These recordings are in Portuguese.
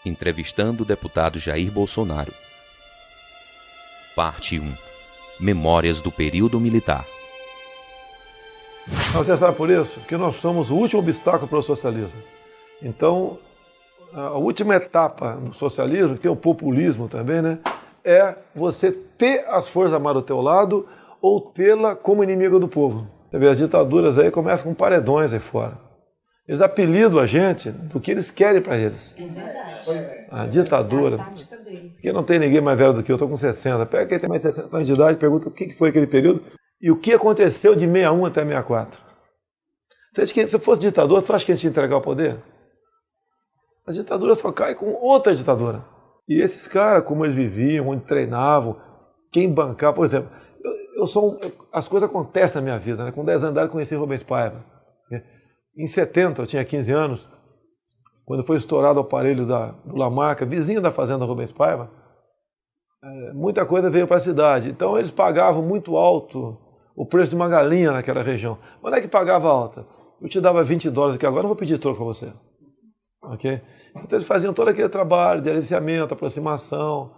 Entrevistando o deputado Jair Bolsonaro. Parte 1. Memórias do período militar. Você sabe por isso? Porque nós somos o último obstáculo para o socialismo. Então, a última etapa do socialismo, que é o populismo também, né? É você ter as Forças Armadas ao teu lado ou tê-la como inimiga do povo. As ditaduras aí começam com paredões aí fora. Eles apelidam a gente do que eles querem para eles. A ditadura. Porque não tem ninguém mais velho do que eu, estou com 60. Pega quem tem mais de 60 anos de idade, pergunta o que foi aquele período e o que aconteceu de 61 até 64. Você acha que se fosse ditador, tu acha que a gente ia entregar o poder? A ditadura só cai com outra ditadura. E esses caras, como eles viviam, onde treinavam, quem bancava, por exemplo, as coisas acontecem na minha vida, né? Com 10 anos de idade eu conheci Rubens Paiva. Em 70, eu tinha 15 anos, quando foi estourado o aparelho do Lamarca, vizinho da fazenda Rubens Paiva, muita coisa veio para a cidade. Então eles pagavam muito alto o preço de uma galinha naquela região. Mas não é que pagava alta. Eu te dava $20 aqui agora, não vou pedir troco para você. Okay? Então eles faziam todo aquele trabalho de aliciamento, aproximação,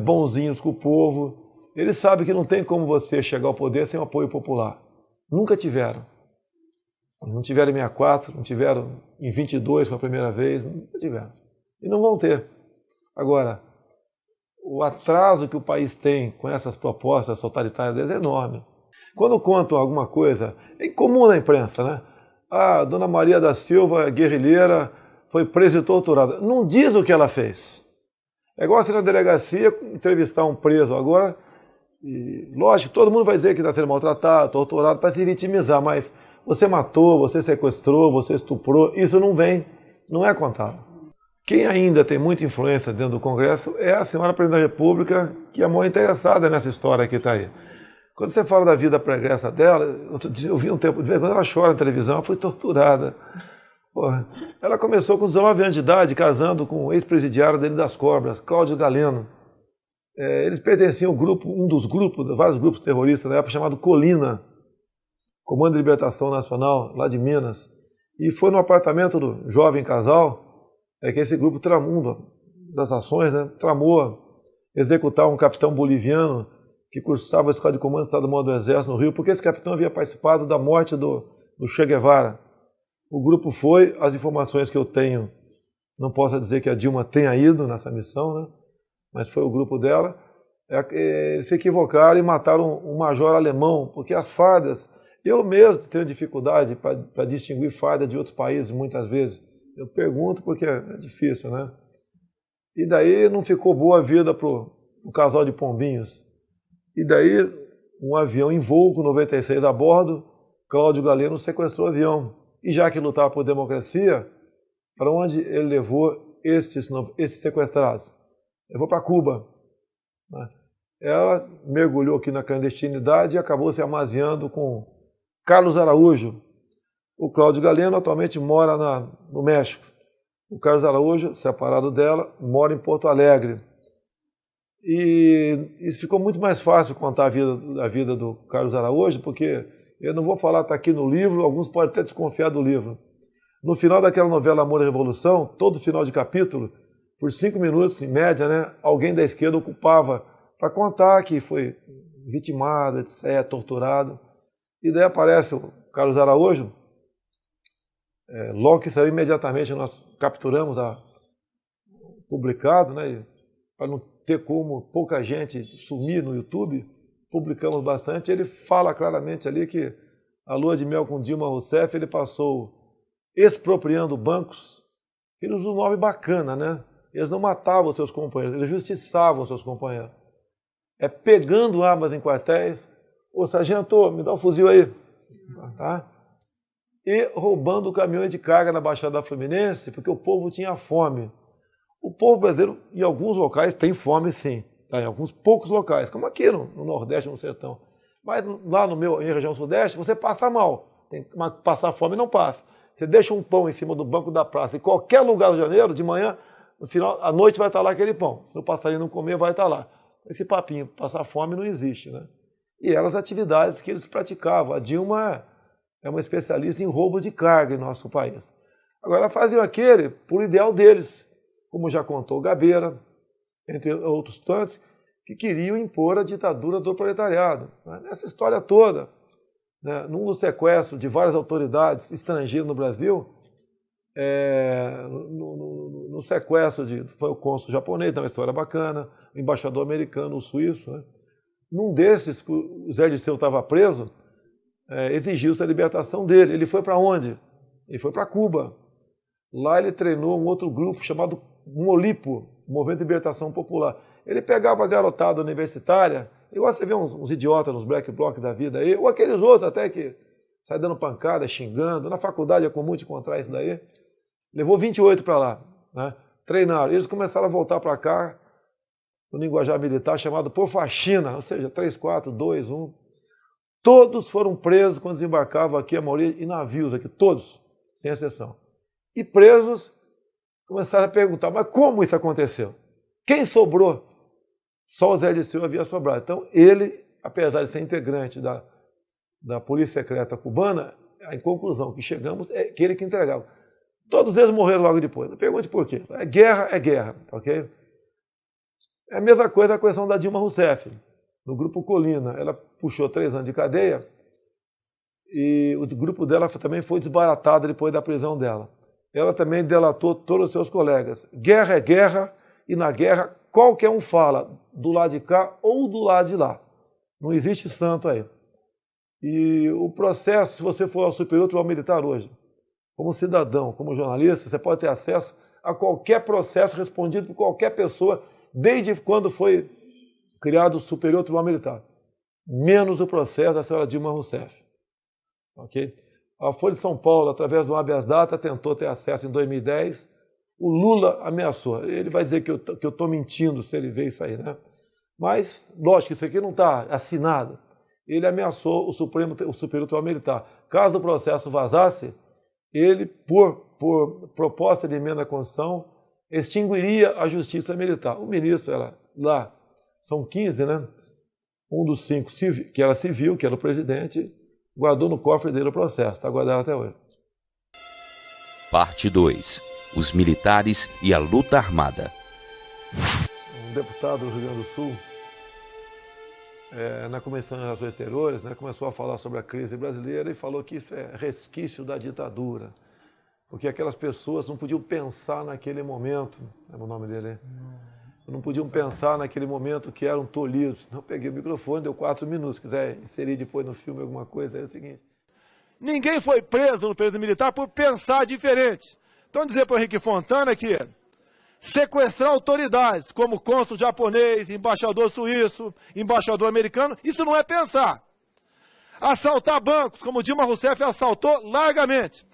bonzinhos com o povo. Eles sabem que não tem como você chegar ao poder sem o apoio popular. Nunca tiveram. Não tiveram em 64, não tiveram em 22 pela primeira vez, nunca tiveram. E não vão ter. Agora, o atraso que o país tem com essas propostas totalitárias deles é enorme. Quando contam alguma coisa, é incomum na imprensa, né? Ah, Dona Maria da Silva, guerrilheira, foi presa e torturada. Não diz o que ela fez. É igual você na delegacia entrevistar um preso agora, e lógico, todo mundo vai dizer que está sendo maltratado, torturado, para se vitimizar, mas você matou, você sequestrou, você estuprou, isso não vem, não é contado. Quem ainda tem muita influência dentro do Congresso é a senhora Presidente da República, que é muito interessada nessa história que está aí. Quando você fala da vida pregressa dela, eu vi um tempo de ver, quando ela chora na televisão, ela foi torturada. Porra. Ela começou com 19 anos de idade, casando com o ex-presidiário dele das Cobras, Cláudio Galeno. Eles pertenciam ao grupo, vários grupos terroristas na época, chamado Colina, Comando de Libertação Nacional, lá de Minas. E foi no apartamento do jovem casal que esse grupo tramou das ações, né, tramou executar um capitão boliviano que cursava a Escola de Comando do Estado-Maior do Exército no Rio, porque esse capitão havia participado da morte do Che Guevara. O grupo foi, as informações que eu tenho, não posso dizer que a Dilma tenha ido nessa missão, né, mas foi o grupo dela, se equivocaram e mataram um major alemão, porque as fardas, eu mesmo tenho dificuldade para distinguir farda de outros países muitas vezes. Eu pergunto porque é difícil, né? E daí não ficou boa a vida para o casal de pombinhos. E daí um avião em voo com 96 a bordo, Cláudio Galeno sequestrou o avião. E já que lutava por democracia, para onde ele levou estes sequestrados? Levou para Cuba. Ela mergulhou aqui na clandestinidade e acabou se amaziando com Carlos Araújo. O Cláudio Galeno atualmente mora no México. O Carlos Araújo, separado dela, mora em Porto Alegre. E isso ficou muito mais fácil contar a vida do Carlos Araújo, porque eu não vou falar, está aqui no livro, alguns podem até desconfiar do livro. No final daquela novela Amor e Revolução, todo final de capítulo, por 5 minutos, em média, né, alguém da esquerda ocupava para contar que foi vitimado, etc., torturado. E daí aparece o Carlos Araújo. Logo que saiu, imediatamente nós capturamos publicado, né, para não ter como pouca gente sumir no YouTube, publicamos bastante. Ele fala claramente ali que a lua de mel com Dilma Rousseff, ele passou expropriando bancos. Ele usa um nome bacana, né? Eles não matavam os seus companheiros, eles justiçavam os seus companheiros. Pegando armas em quartéis. Ô, sargento, me dá um fuzil aí. Tá? E roubando caminhões de carga na Baixada da Fluminense, porque o povo tinha fome. O povo brasileiro, em alguns locais, tem fome sim. Tá? Em alguns poucos locais, como aqui no Nordeste, no Sertão. Mas lá na minha região Sudeste, você passa mal. Passar fome não passa. Você deixa um pão em cima do banco da praça, em qualquer lugar do Rio de Janeiro, de manhã, no final, à noite vai estar lá aquele pão. Se o passarinho não comer, vai estar lá. Esse papinho, passar fome não existe, né? E eram as atividades que eles praticavam. A Dilma é uma especialista em roubo de carga em nosso país. Agora, faziam aquele por ideal deles. como já contou Gabeira, entre outros tantos, que queriam impor a ditadura do proletariado. Nessa história toda, né, num sequestro de várias autoridades estrangeiras no Brasil, no sequestro foi o cônsul japonês, uma história bacana, o embaixador americano, o suíço, né? Num desses, o Zé Dirceu estava preso, exigiu-se a libertação dele. Ele foi para onde? Ele foi para Cuba. Lá ele treinou um outro grupo chamado Molipo, Movimento de Libertação Popular. Ele pegava a garotada universitária, igual você vê uns idiotas nos black blocs da vida aí, ou aqueles outros até que saem dando pancada, xingando. Na faculdade é comum te encontrar isso daí. Levou 28 para lá, né? Treinaram. Eles começaram a voltar para cá, no linguajar militar, chamado por faxina, ou seja, 3, 4, 2, 1. Todos foram presos quando desembarcavam aqui, a maioria em navios aqui, todos, sem exceção. E presos, começaram a perguntar, mas como isso aconteceu? Quem sobrou? Só o Zé Dirceu havia sobrado. Então, ele, apesar de ser integrante da Polícia Secreta Cubana, a conclusão que chegamos é que ele que entregava. Todos eles morreram logo depois. Não pergunte por quê. É guerra, ok? É a mesma coisa a questão da Dilma Rousseff. No grupo Colina, ela puxou 3 anos de cadeia e o grupo dela também foi desbaratado depois da prisão dela. Ela também delatou todos os seus colegas. Guerra é guerra e na guerra qualquer um fala do lado de cá ou do lado de lá. Não existe santo aí. E o processo, se você for ao Superior Tribunal Militar hoje, como cidadão, como jornalista, você pode ter acesso a qualquer processo respondido por qualquer pessoa, desde quando foi criado o Superior Tribunal Militar, menos o processo da senhora Dilma Rousseff. Okay? A Folha de São Paulo, através do habeas data, tentou ter acesso em 2010. O Lula ameaçou. Ele vai dizer que eu estou mentindo se ele vê isso aí, né? Mas, lógico, isso aqui não está assinado. Ele ameaçou o Superior Tribunal Militar. Caso o processo vazasse, ele, por proposta de emenda à Constituição, extinguiria a Justiça Militar. O ministro era lá, são 15, né? Um dos 5 que era civil, que era o presidente, guardou no cofre dele o processo. Está guardado até hoje. Parte 2. Os militares e a luta armada. Um deputado do Rio Grande do Sul, na Comissão de Relações Exteriores, né, começou a falar sobre a crise brasileira e falou que isso é resquício da ditadura, porque aquelas pessoas não podiam pensar naquele momento, é o nome dele, hein? Não podiam pensar naquele momento que eram tolhidos. Eu peguei o microfone, deu 4 minutos, se quiser inserir depois no filme alguma coisa, é o seguinte. Ninguém foi preso no período militar por pensar diferente. Então dizer para o Henrique Fontana que sequestrar autoridades, como cônsul japonês, embaixador suíço, embaixador americano, isso não é pensar. Assaltar bancos, como Dilma Rousseff assaltou largamente.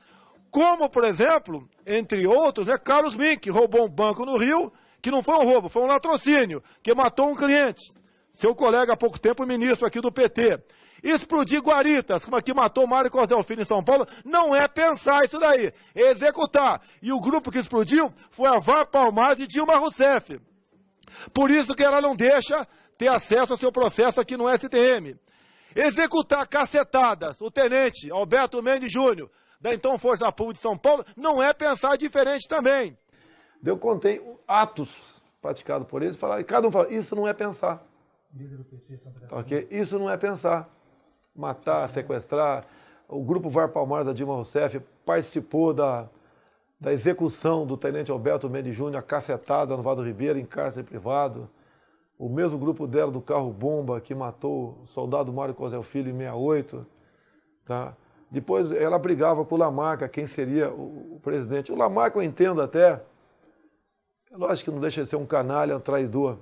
Como, por exemplo, entre outros, Carlos Mink, que roubou um banco no Rio, que não foi um roubo, foi um latrocínio, que matou um cliente. Seu colega, há pouco tempo, ministro aqui do PT. Explodir guaritas, como aqui matou Mário Cosel Filho em São Paulo, não é pensar isso daí, é executar. E o grupo que explodiu foi a VAR Palmar de Dilma Rousseff. Por isso que ela não deixa ter acesso ao seu processo aqui no STM. Executar cacetadas, o tenente Alberto Mendes Júnior, da então Força Pública de São Paulo, não é pensar diferente também. Eu contei atos praticados por eles, e cada um fala, isso não é pensar. Okay? Isso não é pensar. Matar, sequestrar. O grupo VAR Palmar da Dilma Rousseff participou da execução do tenente Alberto Mendes Júnior, a cacetada no Vado Ribeiro, em cárcere privado. O mesmo grupo dela do carro-bomba que matou o soldado Mário Cosel Filho em 68. Tá? Depois ela brigava com o Lamarca, quem seria o presidente. O Lamarca eu entendo até. Lógico que não deixa de ser um canalha, um traidor.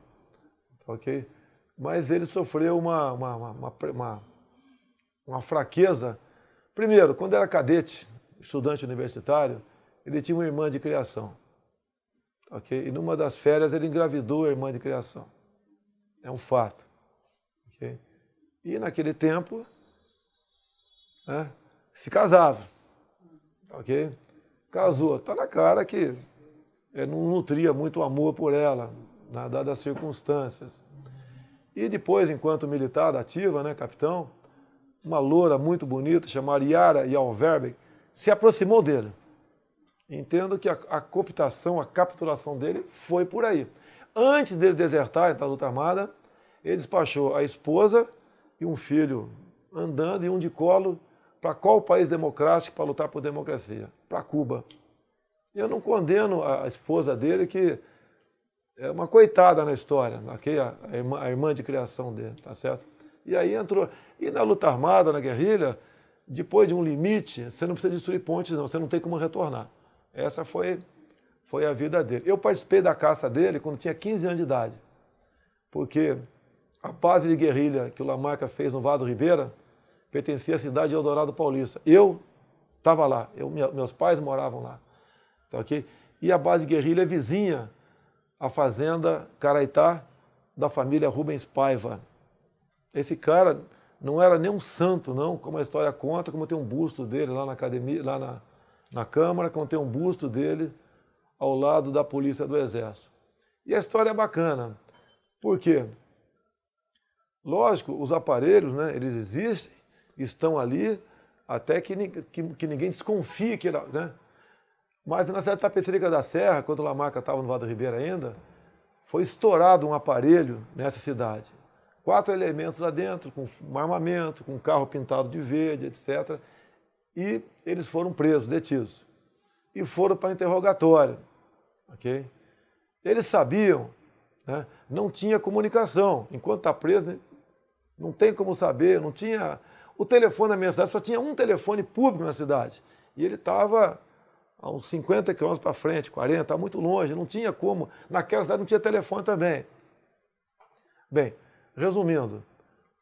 Ok? Mas ele sofreu uma fraqueza. Primeiro, quando era cadete, estudante universitário, ele tinha uma irmã de criação. Okay? E numa das férias ele engravidou a irmã de criação. É um fato. Okay? E naquele tempo, né, se casava. Okay? Casou. Está na cara que ele não nutria muito amor por ela, dadas as circunstâncias. E depois, enquanto militar ativa, né, capitão, uma loura muito bonita, chamada Yara Yalverbeck, se aproximou dele. Entendo que a cooptação, a capturação dele foi por aí. Antes dele desertar então, a luta armada, ele despachou a esposa e um filho andando e um de colo para qual país democrático para lutar por democracia? Para Cuba. Eu não condeno a esposa dele, que é uma coitada na história, okay? A irmã de criação dele, tá certo? E aí entrou. E na luta armada, na guerrilha, depois de um limite, você não precisa destruir pontes, não, você não tem como retornar. Essa foi a vida dele. Eu participei da caça dele quando tinha 15 anos de idade, porque a base de guerrilha que o Lamarca fez no Vado Ribeira pertencia à cidade de Eldorado Paulista. Eu estava lá, meus pais moravam lá. Tá, okay? E a base de guerrilha é vizinha à fazenda Caraitá da família Rubens Paiva. Esse cara não era nem um santo, não, como a história conta, como tem um busto dele lá na academia, lá na Câmara, como tem um busto dele ao lado da Polícia do Exército. E a história é bacana. Por quê? Lógico, os aparelhos, né, eles existem, estão ali, até que ninguém desconfie que... Né? Mas na cidade de Tapecerica da Serra, quando o Lamarca estava no Vado Ribeira ainda, foi estourado um aparelho nessa cidade. 4 elementos lá dentro, com um armamento, com um carro pintado de verde, etc. E eles foram presos, detidos. E foram para interrogatório. Okay? Eles sabiam, né, não tinha comunicação. Enquanto está preso, não tem como saber, não tinha... O telefone na minha cidade, só tinha um telefone público na cidade. E ele estava a uns 50 quilômetros para frente, 40, estava muito longe, não tinha como. Naquela cidade não tinha telefone também. Bem, resumindo,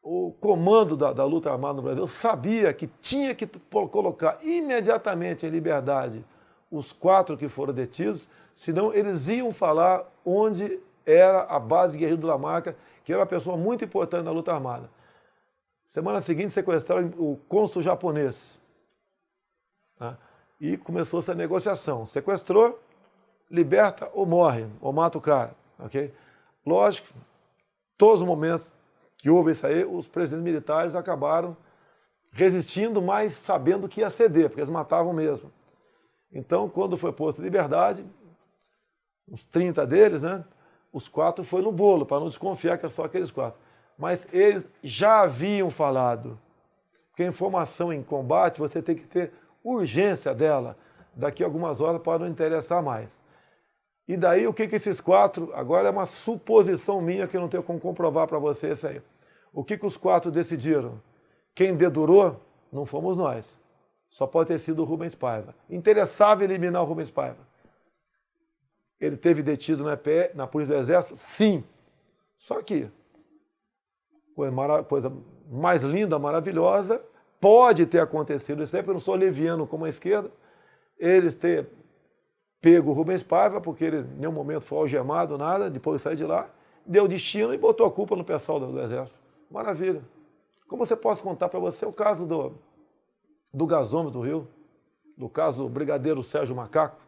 o comando da luta armada no Brasil sabia que tinha que colocar imediatamente em liberdade os 4 que foram detidos, senão eles iam falar onde era a base guerrilha do Lamarca, que era uma pessoa muito importante na luta armada. Semana seguinte sequestraram o cônsul japonês. Tá? E começou essa negociação. Sequestrou, liberta ou morre, ou mata o cara. Okay? Lógico, todos os momentos que houve isso aí, os presidentes militares acabaram resistindo, mas sabendo que ia ceder, porque eles matavam mesmo. Então, quando foi posto em liberdade, uns 30 deles, né, os 4 foram no bolo, para não desconfiar que é só aqueles 4. Mas eles já haviam falado, porque a informação em combate, você tem que ter urgência dela, daqui a algumas horas para não interessar mais. E daí o que esses 4, agora é uma suposição minha que eu não tenho como comprovar para você isso aí. O que os 4 decidiram? Quem dedurou não fomos nós. Só pode ter sido o Rubens Paiva. Interessava em eliminar o Rubens Paiva. Ele teve detido na Polícia do Exército? Sim. Só que, coisa mais linda, maravilhosa, pode ter acontecido isso aí, porque eu não sou leviano como a esquerda, eles ter pego o Rubens Paiva, porque ele em nenhum momento foi algemado, nada, depois saiu de lá, deu destino e botou a culpa no pessoal do Exército. Maravilha. Como você posso contar para você o caso do gasômetro do Rio, do caso do brigadeiro Sérgio Macaco?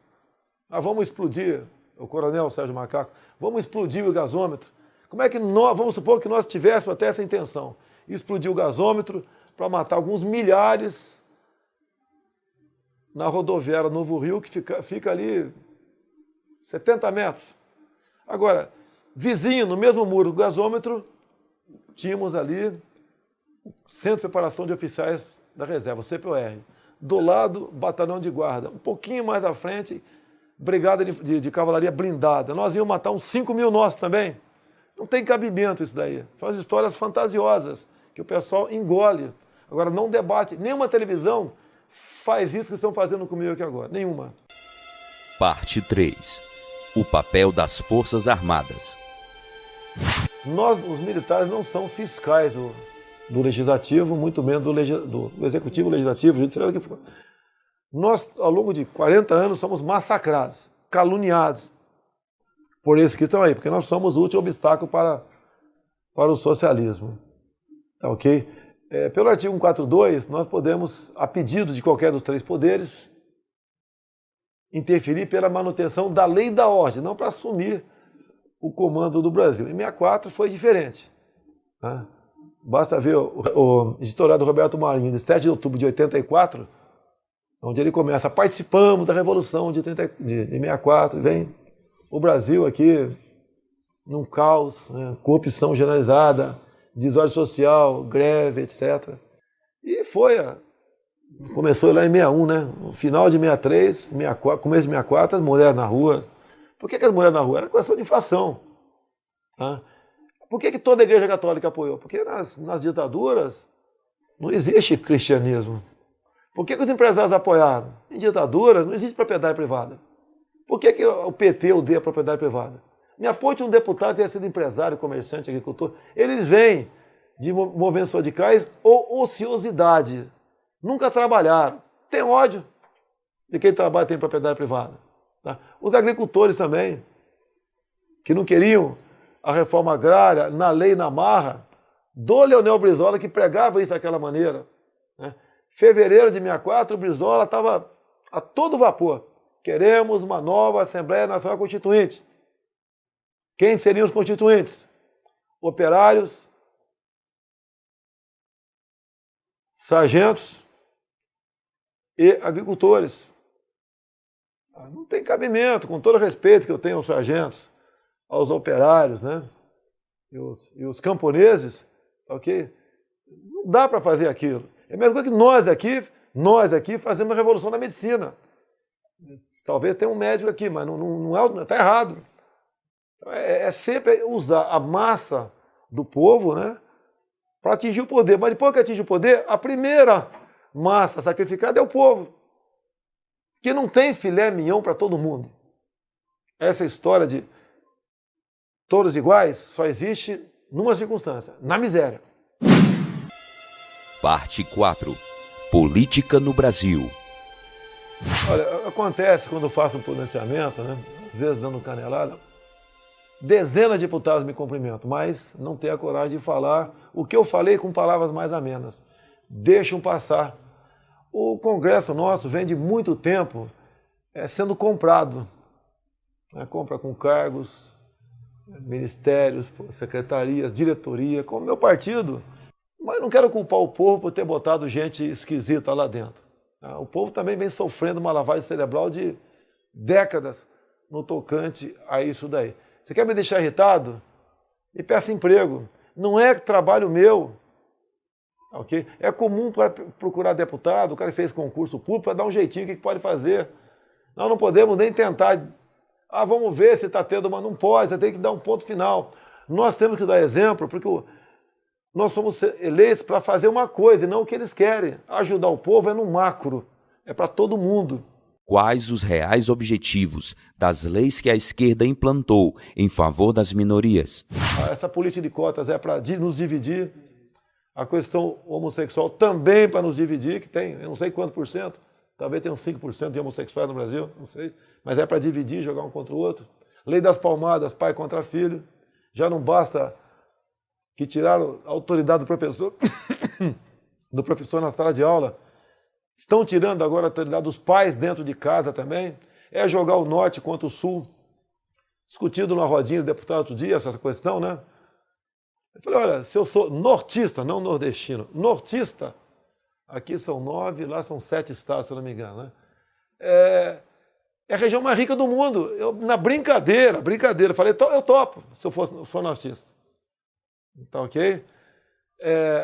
Ah, vamos explodir, o coronel Sérgio Macaco, vamos explodir o gasômetro. Como é que nós, vamos supor que nós tivéssemos até essa intenção, explodir o gasômetro para matar alguns milhares na rodoviária Novo Rio, que fica ali 70 metros. Agora, vizinho, no mesmo muro do gasômetro, tínhamos ali o Centro de Preparação de Oficiais da Reserva, o CPOR. Do lado, Batalhão de Guarda. Um pouquinho mais à frente, Brigada de Cavalaria Blindada. Nós íamos matar uns 5 mil nossos também. Não tem cabimento isso daí. São as histórias fantasiosas que o pessoal engole. Agora, não debate. Nenhuma televisão faz isso que estão fazendo comigo aqui agora. Nenhuma. Parte 3. O papel das Forças Armadas. Nós, os militares, não são fiscais do Legislativo, muito menos do Executivo, Legislativo, Judiciário, o que for. Nós, ao longo de 40 anos, somos massacrados, caluniados por esses que estão aí, porque nós somos o último obstáculo para o socialismo. Tá, ok? Pelo artigo 142, nós podemos, a pedido de qualquer dos 3 poderes, interferir pela manutenção da lei e da ordem, não para assumir o comando do Brasil. Em 64 foi diferente. Né? Basta ver o editorial do Roberto Marinho, de 7 de outubro de 84, onde ele começa, participamos da Revolução de 64, vem o Brasil aqui num caos, né, corrupção generalizada, desordem social, greve, etc. E começou lá em 61, né? No final de 63, 64, começo de 64, as mulheres na rua. Por que as mulheres na rua? Era questão de inflação. Tá? Por que toda a Igreja Católica apoiou? Porque nas ditaduras não existe cristianismo. Por que os empresários apoiaram? Em ditaduras não existe propriedade privada. Por que o PT odeia a propriedade privada? Me aponte um deputado que tenha sido empresário, comerciante, agricultor. Eles vêm de movimentos radicais ou ociosidade. Nunca trabalharam. Tem ódio de quem trabalha e tem propriedade privada. Tá? Os agricultores também, que não queriam a reforma agrária na lei e na marra, do Leonel Brizola, que pregava isso daquela maneira. Né? Fevereiro de 64, o Brizola estava a todo vapor. Queremos uma nova Assembleia Nacional Constituinte. Quem seriam os constituintes? Operários, sargentos e agricultores. Não tem cabimento, com todo o respeito que eu tenho aos sargentos, aos operários, né? E os camponeses, ok? Não dá para fazer aquilo. É a mesma coisa que nós aqui fazemos a revolução da medicina. Talvez tenha um médico aqui, mas não está errado. É sempre usar a massa do povo, né, para atingir o poder. Mas depois que atinge o poder, a primeira massa sacrificada é o povo. Que não tem filé mignon para todo mundo. Essa história de todos iguais só existe numa circunstância, na miséria. Parte 4. Política no Brasil. Olha, acontece quando eu faço um pronunciamento, né, às vezes dando canelada, dezenas de deputados me cumprimentam, mas não tenho a coragem de falar o que eu falei com palavras mais amenas. Deixam passar. O Congresso nosso vem de muito tempo sendo comprado. Né? Compra com cargos, ministérios, secretarias, diretoria, como meu partido. Mas não quero culpar o povo por ter botado gente esquisita lá dentro. O povo também vem sofrendo uma lavagem cerebral de décadas no tocante a isso daí. Você quer me deixar irritado? Me peça emprego. Não é trabalho meu. Okay? É comum para procurar deputado, o cara fez concurso público para dar um jeitinho, o que pode fazer? Nós não podemos nem tentar. Vamos ver se está tendo, mas não pode, você tem que dar um ponto final. Nós temos que dar exemplo, porque nós somos eleitos para fazer uma coisa e não o que eles querem. Ajudar o povo é no macro, é para todo mundo. Quais os reais objetivos das leis que a esquerda implantou em favor das minorias? Essa política de cotas é para nos dividir. A questão homossexual também para nos dividir, que tem, eu não sei quanto por cento, talvez tenha uns 5% de homossexuais no Brasil, não sei, mas é para dividir, jogar um contra o outro. Lei das palmadas, pai contra filho. Já não basta que tiraram a autoridade do professor na sala de aula. Estão tirando agora a autoridade dos pais dentro de casa também. É jogar o norte contra o sul. Discutido numa rodinha de deputado outro dia essa questão, né? Eu falei, olha, se eu sou nortista, não nordestino, nortista, aqui são 9, lá são 7 estados, se eu não me engano, né? É a região mais rica do mundo. Eu, na brincadeira, falei, eu topo, se eu for nortista. Tá ok?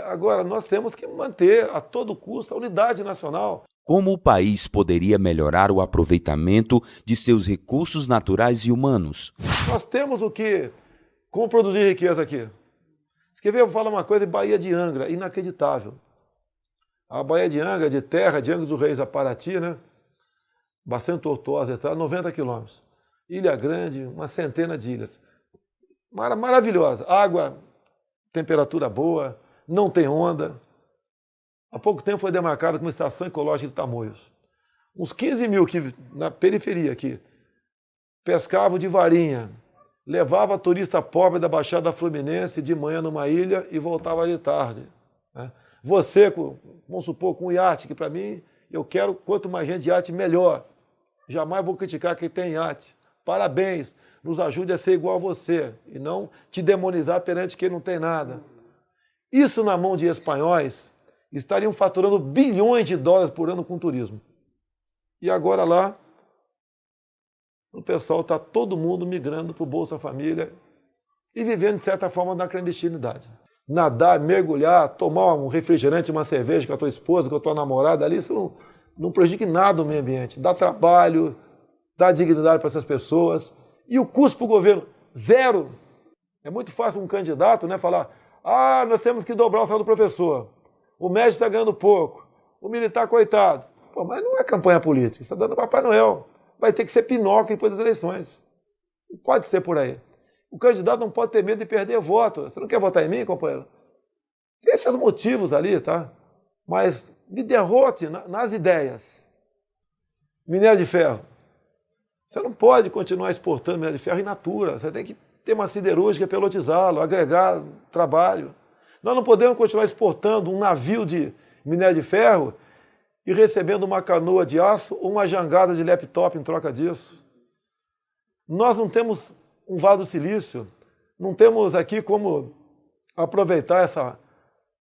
Agora, nós temos que manter a todo custo a unidade nacional. Como o país poderia melhorar o aproveitamento de seus recursos naturais e humanos? Nós temos como produzir riqueza aqui. Você quer ver, eu vou falar uma coisa de Baía de Angra, inacreditável. A Baía de Angra, de terra, de Angra dos Reis a Paraty, né? Bastante tortuosa, 90 quilômetros. Ilha Grande, uma centena de ilhas. Maravilhosa. Água, temperatura boa, não tem onda. Há pouco tempo foi demarcada como estação ecológica de Tamoios. Uns 15 mil que, na periferia aqui, pescavam de varinha, levava turista pobre da Baixada Fluminense de manhã numa ilha e voltava de tarde. Né? Você, vamos supor, com um iate, que para mim, eu quero quanto mais gente de iate, melhor. Jamais vou criticar quem tem iate. Parabéns, nos ajude a ser igual a você e não te demonizar perante quem não tem nada. Isso na mão de espanhóis estariam faturando bilhões de dólares por ano com turismo. E agora lá, o pessoal está todo mundo migrando para o Bolsa Família e vivendo, de certa forma, na clandestinidade. Nadar, mergulhar, tomar um refrigerante, uma cerveja com a tua esposa, com a tua namorada ali, isso não prejudica em nada o meio ambiente. Dá trabalho, dá dignidade para essas pessoas. E o custo para o governo? Zero. É muito fácil um candidato, né, falar: ah, nós temos que dobrar o salário do professor, o médico está ganhando pouco, o militar, coitado. Pô, mas não é campanha política, você está dando Papai Noel. Vai ter que ser Pinóquio depois das eleições. Não pode ser por aí. O candidato não pode ter medo de perder voto. Você não quer votar em mim, companheiro? Tem esses motivos ali, tá? Mas me derrote nas ideias. Minério de ferro. Você não pode continuar exportando minério de ferro in natura. Você tem que ter uma siderúrgica, pelotizá-lo, agregar trabalho. Nós não podemos continuar exportando um navio de minério de ferro e recebendo uma canoa de aço ou uma jangada de laptop em troca disso. Nós não temos um Vale do Silício, não temos aqui como aproveitar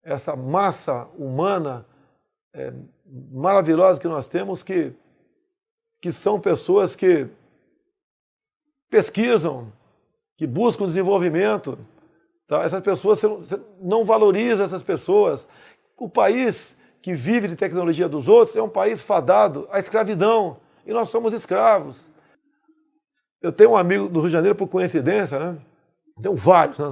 essa massa humana maravilhosa que nós temos, que são pessoas que pesquisam, que buscam desenvolvimento. Tá? Essas pessoas, você não valoriza essas pessoas. O país que vive de tecnologia dos outros é um país fadado à escravidão, e nós somos escravos. Eu tenho um amigo do Rio de Janeiro, por coincidência, né? Tenho vários, né?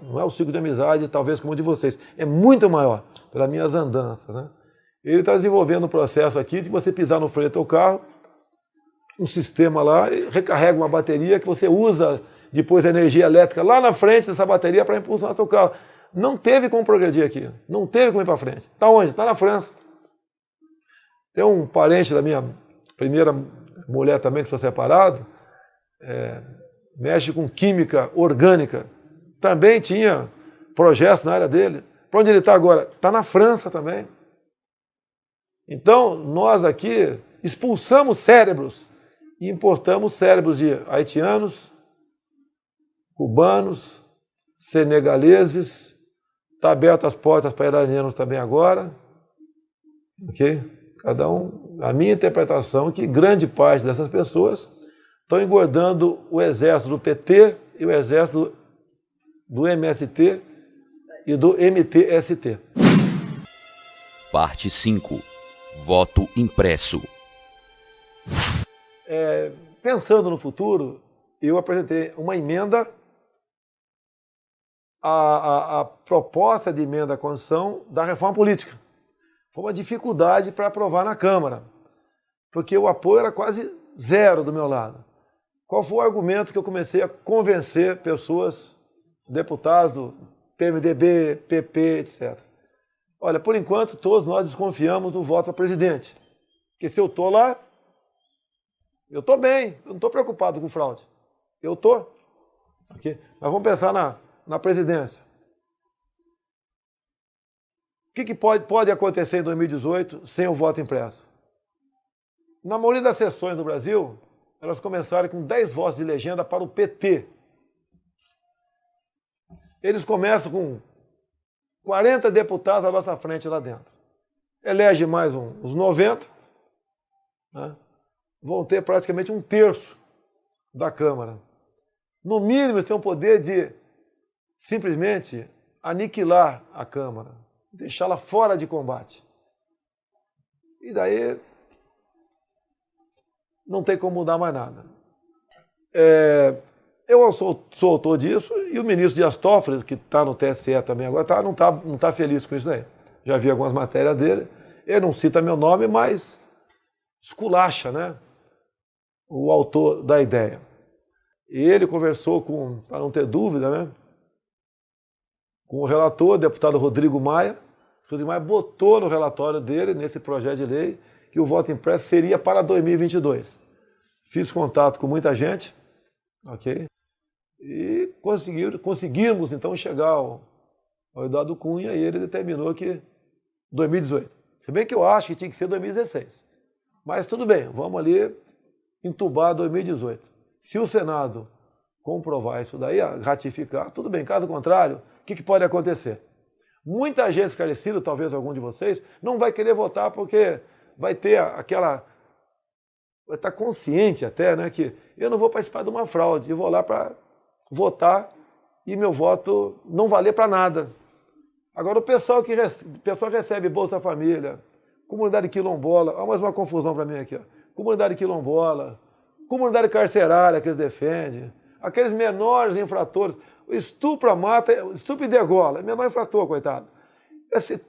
Não é o ciclo de amizade, talvez como o de vocês, é muito maior, pelas minhas andanças, né? Ele está desenvolvendo um processo aqui de você pisar no freio do teu carro, um sistema lá, e recarrega uma bateria que você usa depois a energia elétrica lá na frente dessa bateria para impulsionar seu carro. Não teve como progredir aqui, não teve como ir para frente. Está onde? Está na França. Tem um parente da minha primeira mulher também, que sou separado, mexe com química orgânica. Também tinha projetos na área dele. Para onde ele está agora? Está na França também. Então, nós aqui expulsamos cérebros e importamos cérebros de haitianos, cubanos, senegaleses. Está aberto as portas para iranianos também agora. Ok? Cada um, a minha interpretação é que grande parte dessas pessoas estão engordando o exército do PT e o exército do MST e do MTST. Parte 5. Voto impresso. Pensando no futuro, eu apresentei uma emenda. A proposta de emenda à Constituição da reforma política. Foi uma dificuldade para aprovar na Câmara, porque o apoio era quase zero do meu lado. Qual foi o argumento que eu comecei a convencer pessoas, deputados do PMDB, PP, etc. Olha, por enquanto, todos nós desconfiamos do voto a presidente. Porque se eu estou lá, eu estou bem, eu não estou preocupado com fraude. Eu estou. Okay? Mas vamos pensar na presidência. O que pode acontecer em 2018 sem o voto impresso? Na maioria das sessões do Brasil, elas começaram com 10 votos de legenda para o PT. Eles começam com 40 deputados à nossa frente lá dentro. Elege mais uns 90, né? Vão ter praticamente um terço da Câmara. No mínimo, eles têm o poder de simplesmente aniquilar a Câmara, deixá-la fora de combate. E daí não tem como mudar mais nada. Eu sou autor disso, e o ministro Dias Toffoli, que está no TSE também agora, não tá feliz com isso daí. Já vi algumas matérias dele. Ele não cita meu nome, mas esculacha, né, o autor da ideia. E ele conversou para não ter dúvida, né, com o relator, o deputado Rodrigo Maia. Rodrigo Maia botou no relatório dele, nesse projeto de lei, que o voto impresso seria para 2022. Fiz contato com muita gente, ok? E conseguimos então chegar ao Eduardo Cunha, e ele determinou que 2018. Se bem que eu acho que tinha que ser 2016. Mas tudo bem, vamos ali entubar 2018. Se o Senado comprovar isso daí, ratificar, tudo bem. Caso contrário, o que pode acontecer? Muita gente esclarecida, talvez algum de vocês, não vai querer votar porque vai ter aquela vai estar consciente até, né, que eu não vou participar de uma fraude, eu vou lá para votar e meu voto não valer para nada. Agora, o pessoal que recebe Bolsa Família, comunidade quilombola, olha mais uma confusão para mim aqui, ó. Comunidade quilombola, comunidade carcerária que eles defendem, aqueles menores infratores, estupro, mata, estupro e degola, é menor infrator, coitado. Esse,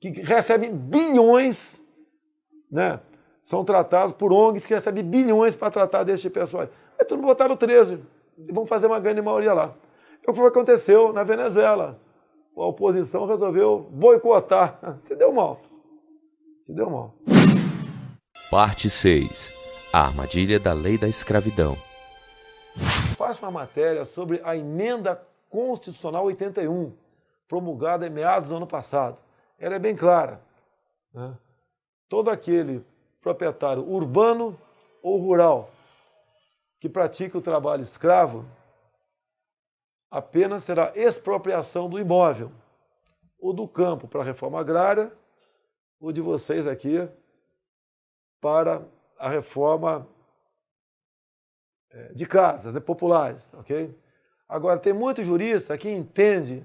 que recebem bilhões, né? São tratados por ONGs que recebem bilhões para tratar desse pessoal. Aí tudo botaram 13 e vão fazer uma grande maioria lá. É o que aconteceu na Venezuela. A oposição resolveu boicotar. Se deu mal. Se deu mal. Parte 6. A armadilha da lei da escravidão. Faço uma matéria sobre a emenda constitucional 81, promulgada em meados do ano passado. Ela é bem clara, né? Todo aquele proprietário urbano ou rural que pratica o trabalho escravo, apenas será expropriação do imóvel, ou do campo para a reforma agrária, ou de vocês aqui para a reforma de casas, populares, ok? Agora, tem muito jurista que entende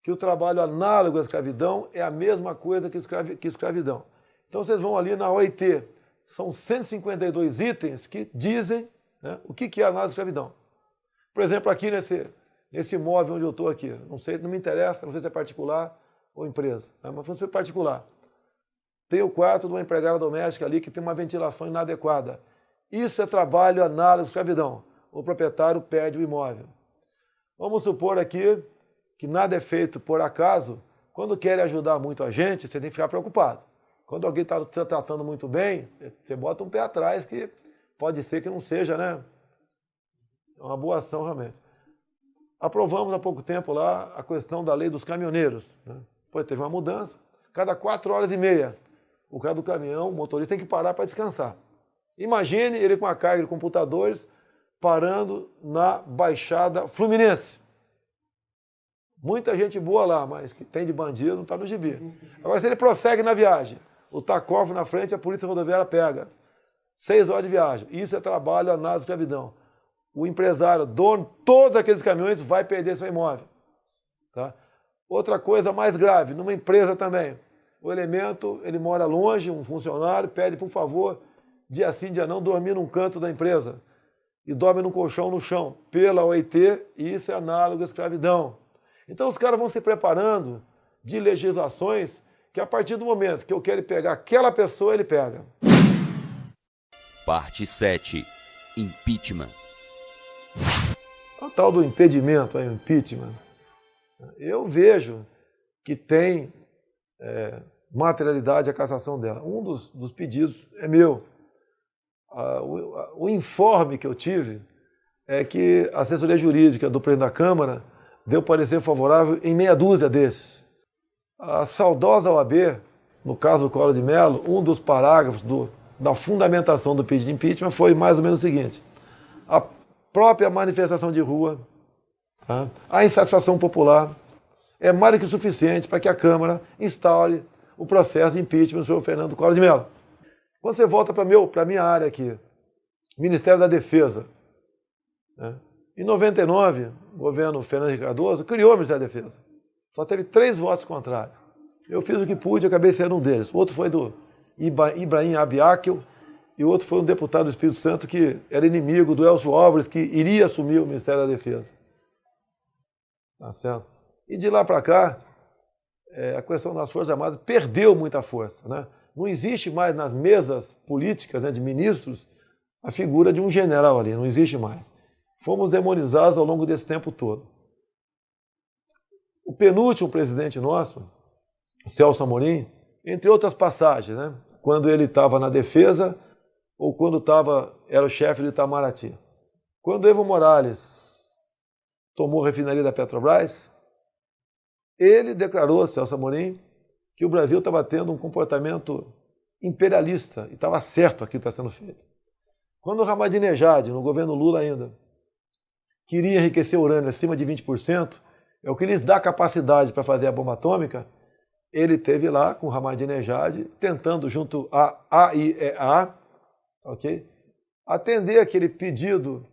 que o trabalho análogo à escravidão é a mesma coisa que escravidão. Então, vocês vão ali na OIT, são 152 itens que dizem, né, o que é análogo à escravidão. Por exemplo, aqui nesse imóvel onde eu estou aqui, não sei, não me interessa, não sei se é particular ou empresa, né, mas se é particular. Tem o quarto de uma empregada doméstica ali que tem uma ventilação inadequada. Isso é trabalho análogo à escravidão. O proprietário perde o imóvel. Vamos supor aqui que nada é feito por acaso. Quando querem ajudar muito a gente, você tem que ficar preocupado. Quando alguém está tratando muito bem, você bota um pé atrás que pode ser que não seja, né? Uma boa ação realmente. Aprovamos há pouco tempo lá a questão da lei dos caminhoneiros, né? Pois teve uma mudança. Cada 4h30, o cara do caminhão, o motorista, tem que parar para descansar. Imagine ele com a carga de computadores parando na Baixada Fluminense. Muita gente boa lá, mas que tem de bandido não está no gibi. Agora, se ele prossegue na viagem, o tacógrafo na frente, a polícia rodoviária pega. 6 horas de viagem. Isso é trabalho análogo à escravidão. O empresário, dono, todos aqueles caminhões vai perder seu imóvel. Tá? Outra coisa mais grave, numa empresa também. O elemento, ele mora longe, um funcionário, pede, por favor, dia sim, dia não, dormir num canto da empresa. E dorme num colchão no chão, pela OIT, e isso é análogo à escravidão. Então os caras vão se preparando de legislações que a partir do momento que eu quero pegar aquela pessoa, ele pega. Parte 7. Impeachment. O tal do impedimento, o impeachment, eu vejo que tem materialidade a cassação dela. Um dos pedidos é meu. O informe que eu tive é que a assessoria jurídica do presidente da Câmara deu parecer favorável em meia dúzia desses. A saudosa OAB, no caso do Collor de Mello, um dos parágrafos da fundamentação do pedido de impeachment foi mais ou menos o seguinte: a própria manifestação de rua, tá, a insatisfação popular, é mais do que suficiente para que a Câmara instaure o processo de impeachment do senhor Fernando Collor de Mello. Quando você volta para a minha área aqui, Ministério da Defesa, né, em 99, o governo Fernando Henrique Cardoso criou o Ministério da Defesa. Só teve 3 votos contrários. Eu fiz o que pude e acabei sendo um deles. O outro foi do Ibrahim Abiakel e o outro foi um deputado do Espírito Santo que era inimigo do Elcio Álvares, que iria assumir o Ministério da Defesa. Tá certo? E de lá para cá, a questão das Forças Armadas perdeu muita força, né? Não existe mais nas mesas políticas, né, de ministros a figura de um general ali, não existe mais. Fomos demonizados ao longo desse tempo todo. O penúltimo presidente nosso, Celso Amorim, entre outras passagens, né, quando ele estava na defesa ou quando era o chefe do Itamaraty. Quando Evo Morales tomou a refinaria da Petrobras, ele declarou, Celso Amorim, que o Brasil estava tendo um comportamento imperialista e estava certo aquilo que está sendo feito. Quando o Ahmadinejad, no governo Lula ainda, queria enriquecer urânio acima de 20%, é o que lhes dá capacidade para fazer a bomba atômica, ele teve lá com o Ahmadinejad tentando, junto à AIEA, okay, atender aquele pedido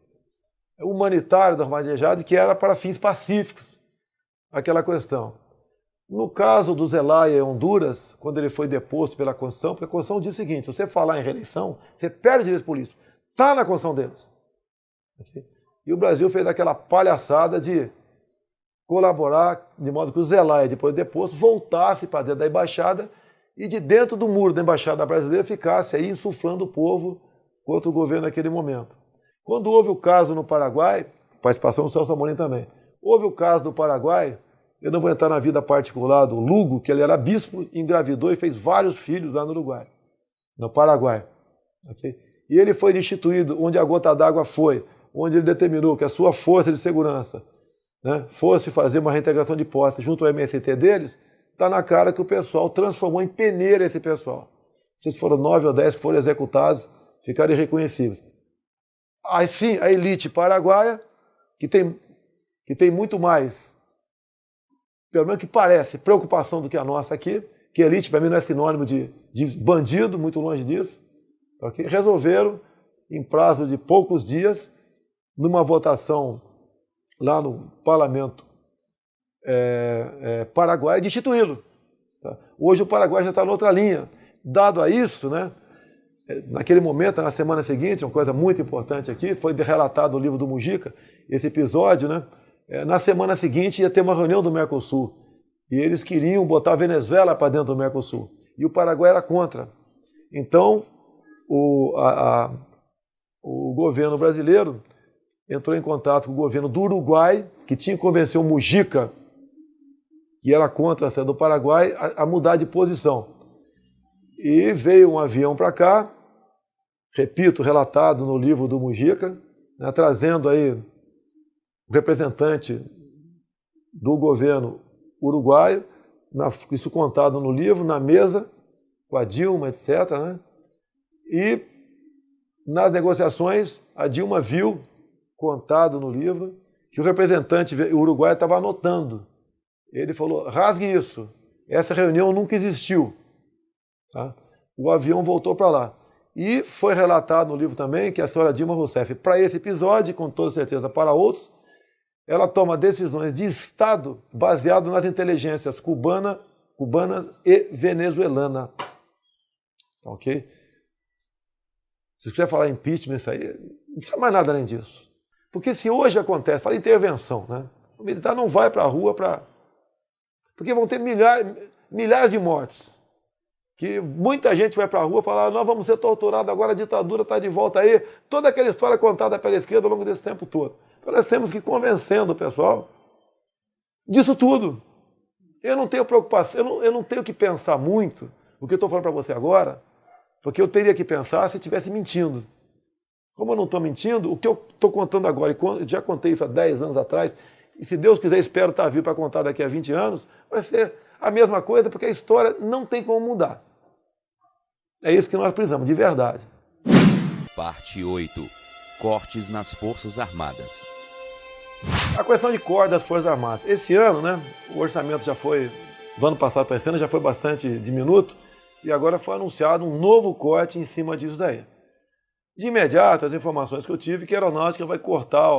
humanitário do Ahmadinejad, que era para fins pacíficos, aquela questão. No caso do Zelaya em Honduras, quando ele foi deposto pela Constituição, porque a Constituição diz o seguinte: se você falar em reeleição, você perde direitos políticos. Está na Constituição deles. Okay? E o Brasil fez aquela palhaçada de colaborar de modo que o Zelaya, depois de deposto, voltasse para dentro da embaixada e de dentro do muro da embaixada brasileira ficasse aí insuflando o povo contra o governo naquele momento. Quando houve o caso no Paraguai, participação do Celso Amorim também, houve o caso do Paraguai, eu não vou entrar na vida particular do Lugo, que ele era bispo, engravidou e fez vários filhos lá no Uruguai, no Paraguai. Okay? E ele foi destituído onde a gota d'água foi, onde ele determinou que a sua força de segurança, né, fosse fazer uma reintegração de posse junto ao MST deles, está na cara que o pessoal transformou em peneira esse pessoal. Não sei se foram 9 ou 10 que foram executados, ficaram irreconhecíveis. Assim, a elite paraguaia, que tem muito mais, pelo menos que parece, preocupação do que a nossa aqui, que elite para mim não é sinônimo de bandido, muito longe disso, okay? Resolveram, em prazo de poucos dias, numa votação lá no parlamento paraguaio, destituí-lo. Tá? Hoje o Paraguai já está noutra linha. Dado a isso, né, naquele momento, na semana seguinte, uma coisa muito importante aqui, foi relatado no livro do Mujica, esse episódio, né, na semana seguinte ia ter uma reunião do Mercosul, e eles queriam botar a Venezuela para dentro do Mercosul, e o Paraguai era contra. Então, o governo brasileiro entrou em contato com o governo do Uruguai, que tinha que convencer o Mujica, que era contra a saída do Paraguai, a mudar de posição. E veio um avião para cá, repito, relatado no livro do Mujica, né, trazendo aí o representante do governo uruguaio, isso contado no livro, na mesa, com a Dilma, etc., né? E nas negociações, a Dilma viu, contado no livro, que o representante uruguaio estava anotando. Ele falou: rasgue isso, essa reunião nunca existiu. Tá? O avião voltou para lá. E foi relatado no livro também que a senhora Dilma Rousseff, para esse episódio, com toda certeza para outros, ela toma decisões de Estado baseado nas inteligências cubanas e venezuelana. Ok? Se você falar impeachment, isso aí, não precisa mais nada além disso. Porque se hoje acontece, fala intervenção, né? O militar não vai para a rua porque vão ter milhares de mortes. Que muita gente vai para a rua e fala: nós vamos ser torturados, agora a ditadura está de volta aí. Toda aquela história contada pela esquerda ao longo desse tempo todo. Então nós temos que ir convencendo o pessoal disso tudo. Eu não tenho preocupação, eu não tenho que pensar muito o que eu estou falando para você agora, porque eu teria que pensar se estivesse mentindo. Como eu não estou mentindo, o que eu estou contando agora, e já contei isso há 10 anos atrás, e se Deus quiser, espero estar vivo para contar daqui a 20 anos, vai ser a mesma coisa, porque a história não tem como mudar. É isso que nós precisamos, de verdade. Parte 8. Cortes nas Forças Armadas. A questão de corte das Forças Armadas. Esse ano, né, o orçamento já foi, do ano passado para esse ano, já foi bastante diminuto, e agora foi anunciado um novo corte em cima disso daí. De imediato, as informações que eu tive, que a aeronáutica vai cortar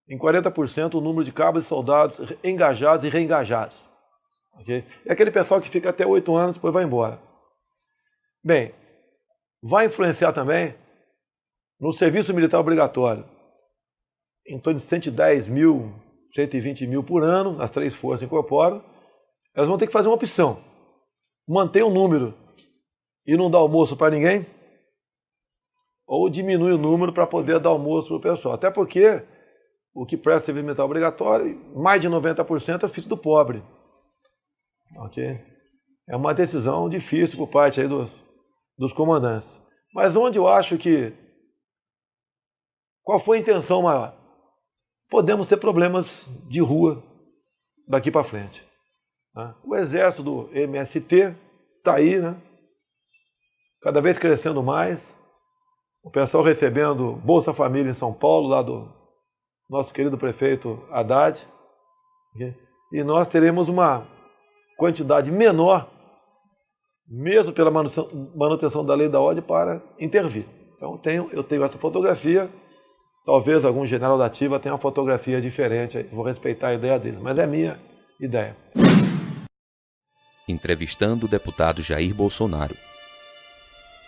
em 40% o número de cabos e soldados engajados e reengajados. Okay? É aquele pessoal que fica até 8 anos e depois vai embora. Bem, vai influenciar também no serviço militar obrigatório. Em torno de 110 mil, 120 mil por ano, as 3 forças incorporam, elas vão ter que fazer uma opção. Manter o número e não dar almoço para ninguém, ou diminui o número para poder dar almoço para o pessoal. Até porque o que presta serviço militar obrigatório, mais de 90% é filho do pobre. Okay? É uma decisão difícil por parte aí dos comandantes. Mas onde eu acho que... Qual foi a intenção maior? Podemos ter problemas de rua daqui para frente. Né? O exército do MST está aí, né? Cada vez crescendo mais. O pessoal recebendo Bolsa Família em São Paulo, lá do nosso querido prefeito Haddad. Okay? E nós teremos uma quantidade menor, mesmo pela manutenção da lei da ordem, para intervir. Então eu tenho essa fotografia, talvez algum general da ativa tenha uma fotografia diferente, vou respeitar a ideia dele, mas é minha ideia. Entrevistando o deputado Jair Bolsonaro.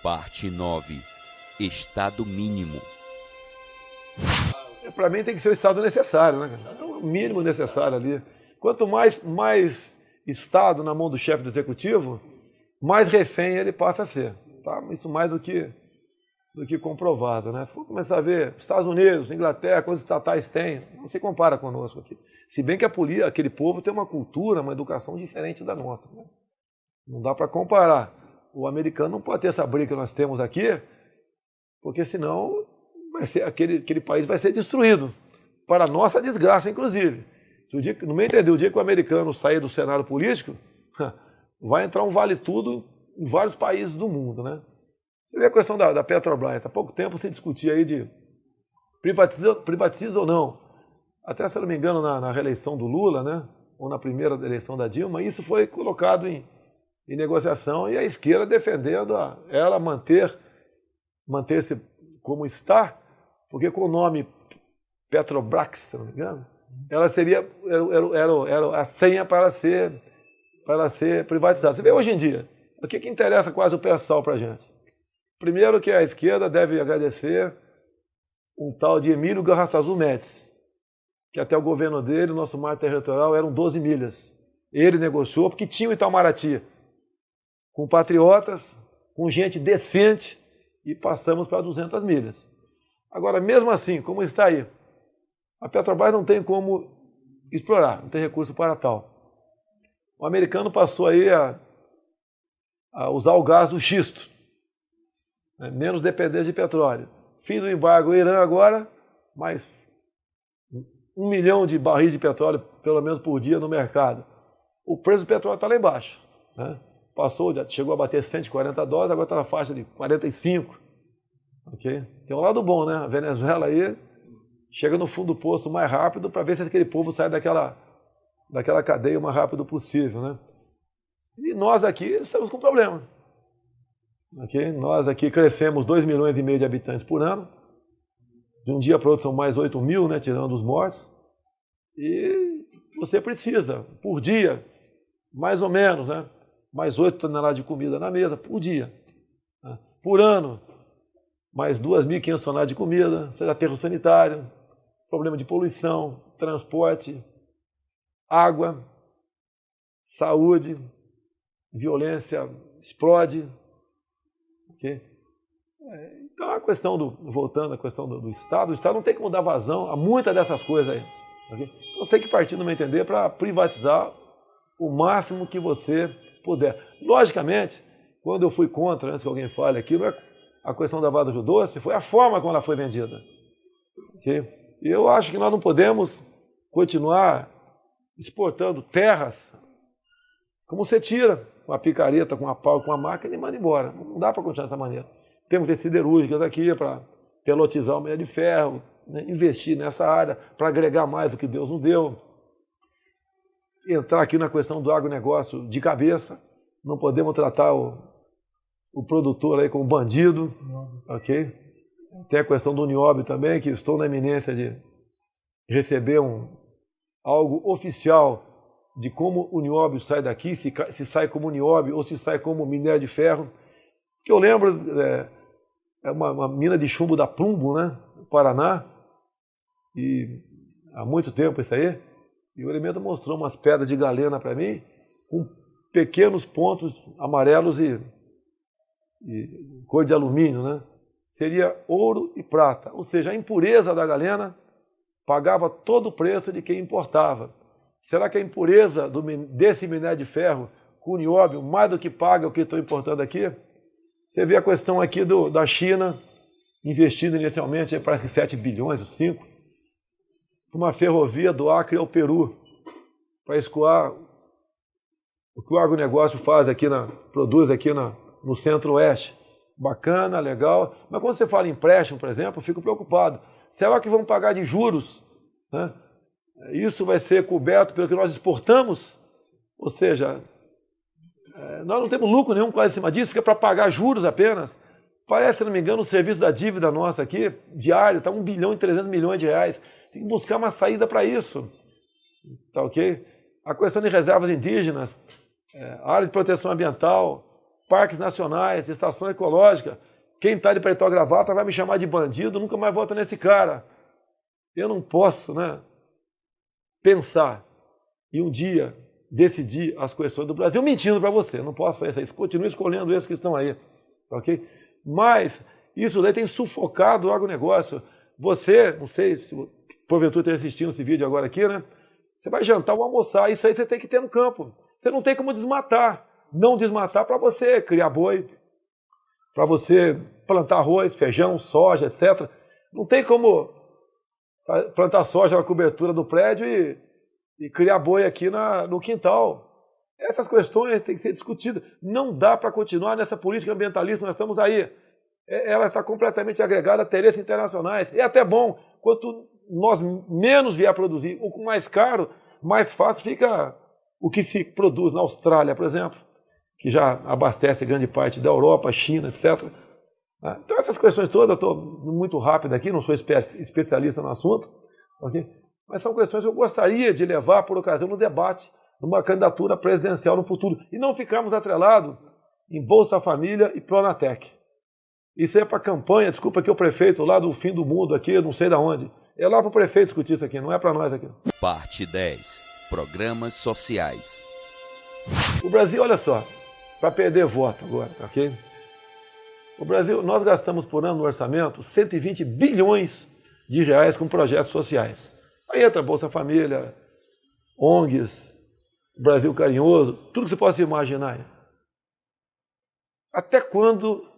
Parte 9. Estado mínimo. Para mim tem que ser o estado necessário, né? É o mínimo necessário ali. Quanto mais estado na mão do chefe do executivo, mais refém ele passa a ser. Tá? Isso mais do que comprovado, né? Se for começar a ver Estados Unidos, Inglaterra, quantos estatais tem, não se compara conosco aqui. Se bem que aquele povo tem uma cultura, uma educação diferente da nossa. Né? Não dá para comparar. O americano não pode ter essa briga que nós temos aqui, porque senão aquele país vai ser destruído, para a nossa desgraça, inclusive. No meu entender, o dia que o americano sair do cenário político, vai entrar um vale-tudo em vários países do mundo, né? Você vê a questão da Petrobras. Há pouco tempo se discutia aí de privatiza ou não. Até, se não me engano, na reeleição do Lula, né? Ou na primeira eleição da Dilma, isso foi colocado em negociação e a esquerda defendendo ela manter-se como está, porque com o nome Petrobras, se não me engano, ela era a senha para ela ser privatizada. Você vê hoje em dia, o que interessa quase o pré-sal para a gente? Primeiro que a esquerda deve agradecer um tal de Emílio Garrastazu Médici, que até o governo dele, o nosso marco territorial, eram 12 milhas. Ele negociou porque tinha o Itamaraty, com patriotas, com gente decente, e passamos para 200 milhas. Agora, mesmo assim, como está aí, a Petrobras não tem como explorar, não tem recurso para tal. O americano passou aí a usar o gás do xisto, né? Menos dependência de petróleo. Fim do embargo, o Irã agora, mais 1 milhão de barris de petróleo, pelo menos por dia, no mercado. O preço do petróleo está lá embaixo, né? Chegou a bater $140, agora está na faixa de 45. Okay? Tem um lado bom, né? A Venezuela aí chega no fundo do poço mais rápido para ver se aquele povo sai daquela cadeia o mais rápido possível, né? E nós aqui estamos com problema. Okay? Nós aqui crescemos 2,5 milhões de habitantes por ano. De um dia para o outro são mais 8 mil, né? Tirando os mortos. E você precisa, por dia, mais ou menos, né? Mais 8 toneladas de comida na mesa por dia. Né? Por ano, mais 2.500 toneladas de comida, seja aterro sanitário, problema de poluição, transporte, água, saúde, violência explode. Okay? Então, voltando à questão do Estado, o Estado não tem que dar vazão a muitas dessas coisas aí. Okay? Então, você tem que partir, no meu entender, para privatizar o máximo que você puder. Logicamente, quando eu fui contra, antes que alguém fale aqui, não é a questão da Vale do Rio Doce, foi a forma como ela foi vendida. Okay? E eu acho que nós não podemos continuar exportando terras como você tira com a picareta, com a pau, com a máquina e manda embora. Não dá para continuar dessa maneira. Temos que ter siderúrgicas aqui para pelotizar o minério de ferro, né? Investir nessa área para agregar mais o que Deus nos deu. Entrar aqui na questão do agronegócio de cabeça. Não podemos tratar o produtor aí como bandido. Ok? Tem a questão do Nióbio também, que estou na iminência de receber algo oficial de como o nióbio sai daqui, se sai como nióbio ou se sai como minério de ferro. Que eu lembro, é uma mina de chumbo da Plumbo, né, no Paraná, e há muito tempo isso aí, e o elemento mostrou umas pedras de galena para mim, com pequenos pontos amarelos e cor de alumínio, né? Seria ouro e prata, ou seja, a impureza da galena pagava todo o preço de quem importava. Será que a impureza desse minério de ferro com o nióbio mais do que paga o que estou importando aqui? Você vê a questão aqui da China investindo inicialmente, parece que 7 bilhões ou 5, para uma ferrovia do Acre ao Peru, para escoar o que o agronegócio faz aqui, produz aqui no centro-oeste. Bacana, legal, mas quando você fala em empréstimo, por exemplo, eu fico preocupado. Será que vão pagar de juros, né? Isso vai ser coberto pelo que nós exportamos? Ou seja, nós não temos lucro nenhum quase em cima disso, fica para pagar juros apenas. Parece, se não me engano, o serviço da dívida nossa aqui, diário, está 1 bilhão e 300 milhões de reais. Tem que buscar uma saída para isso. Tá ok? A questão de reservas indígenas, área de proteção ambiental, parques nacionais, estação ecológica. Quem está de paletó e gravata vai me chamar de bandido, nunca mais volta nesse cara. Eu não posso, né, pensar e um dia decidir as questões do Brasil mentindo para você. Não posso fazer isso. Continuo escolhendo esses que estão aí. Tá ok? Mas isso daí tem sufocado o agronegócio. Você, não sei se porventura está assistindo esse vídeo agora aqui, né? Você vai jantar ou almoçar, isso aí você tem que ter no campo. Você não tem como desmatar. Não desmatar para você criar boi, para você plantar arroz, feijão, soja, etc. Não tem como plantar soja na cobertura do prédio e criar boi aqui no quintal. Essas questões têm que ser discutidas. Não dá para continuar nessa política ambientalista, nós estamos aí. Ela está completamente agregada a interesses internacionais. É até bom, quanto nós menos vier a produzir, ou com mais caro, mais fácil fica o que se produz na Austrália, por exemplo, que já abastece grande parte da Europa, China, etc. Então essas questões todas, eu estou muito rápido aqui, não sou especialista no assunto, okay? Mas são questões que eu gostaria de levar por ocasião no debate, numa candidatura presidencial no futuro, e não ficarmos atrelados em Bolsa Família e Pronatec. Isso é para campanha, desculpa aqui o prefeito lá do fim do mundo aqui, eu não sei de onde. É lá para o prefeito discutir isso aqui, não é para nós aqui. Parte 10. Programas sociais. O Brasil, olha só, para perder voto agora, ok? O Brasil, nós gastamos por ano no orçamento 120 bilhões de reais com projetos sociais. Aí entra Bolsa Família, ONGs, Brasil Carinhoso, tudo que você possa imaginar. Até quando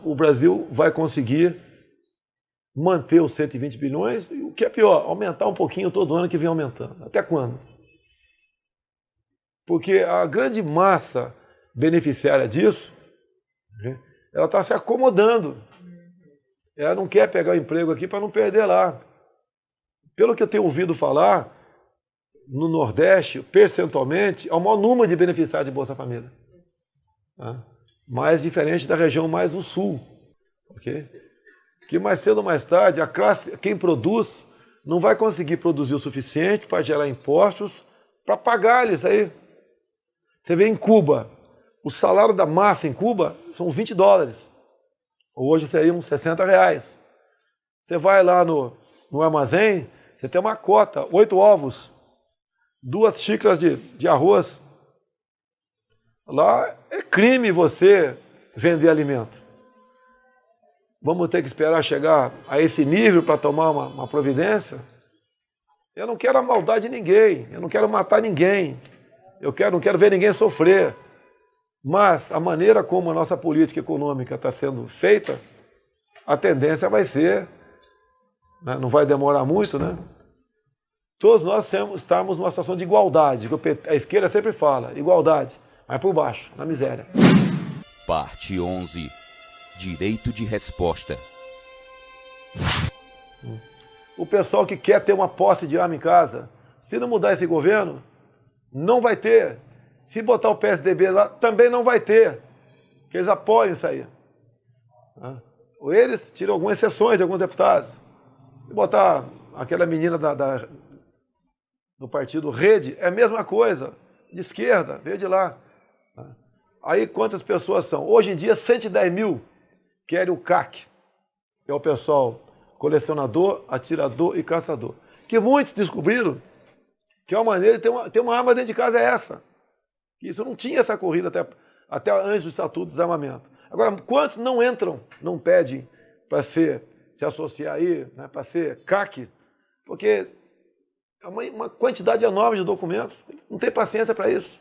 o Brasil vai conseguir manter os 120 bilhões e, o que é pior, aumentar um pouquinho todo ano que vem aumentando? Até quando? Porque a grande massa beneficiária disso, ela está se acomodando. Ela não quer pegar o emprego aqui para não perder lá. Pelo que eu tenho ouvido falar, no Nordeste, percentualmente, há o maior número de beneficiários de Bolsa Família. Mais diferente da região mais do Sul. Okay? Que mais cedo ou mais tarde, a classe, quem produz, não vai conseguir produzir o suficiente para gerar impostos para pagar isso aí. Você vê em Cuba, o salário da massa em Cuba são $20. Hoje seriam R$60. Você vai lá no armazém, você tem uma cota, 8 ovos, 2 xícaras de arroz. Lá é crime você vender alimento. Vamos ter que esperar chegar a esse nível para tomar uma providência? Eu não quero a maldade de ninguém, eu não quero matar ninguém, não quero ver ninguém sofrer. Mas a maneira como a nossa política econômica está sendo feita, a tendência vai ser, né, não vai demorar muito, né? Todos nós estamos numa situação de igualdade, que a esquerda sempre fala, igualdade, mas por baixo, na miséria. Parte 11. Direito de resposta. O pessoal que quer ter uma posse de arma em casa, se não mudar esse governo, não vai ter. Se botar o PSDB lá, também não vai ter. Porque eles apoiam isso aí. Ou eles tiram algumas exceções de alguns deputados. Se botar aquela menina do partido Rede, é a mesma coisa. De esquerda, veio de lá. Aí quantas pessoas são? Hoje em dia, 110 mil querem o CAC, que é o pessoal colecionador, atirador e caçador. Que muitos descobriram que a maneira de ter uma arma dentro de casa é essa. Isso não tinha essa corrida até antes do Estatuto de Desarmamento. Agora, quantos não entram, não pedem para se associar aí, né, para ser CAC? Porque é uma quantidade enorme de documentos, não tem paciência para isso.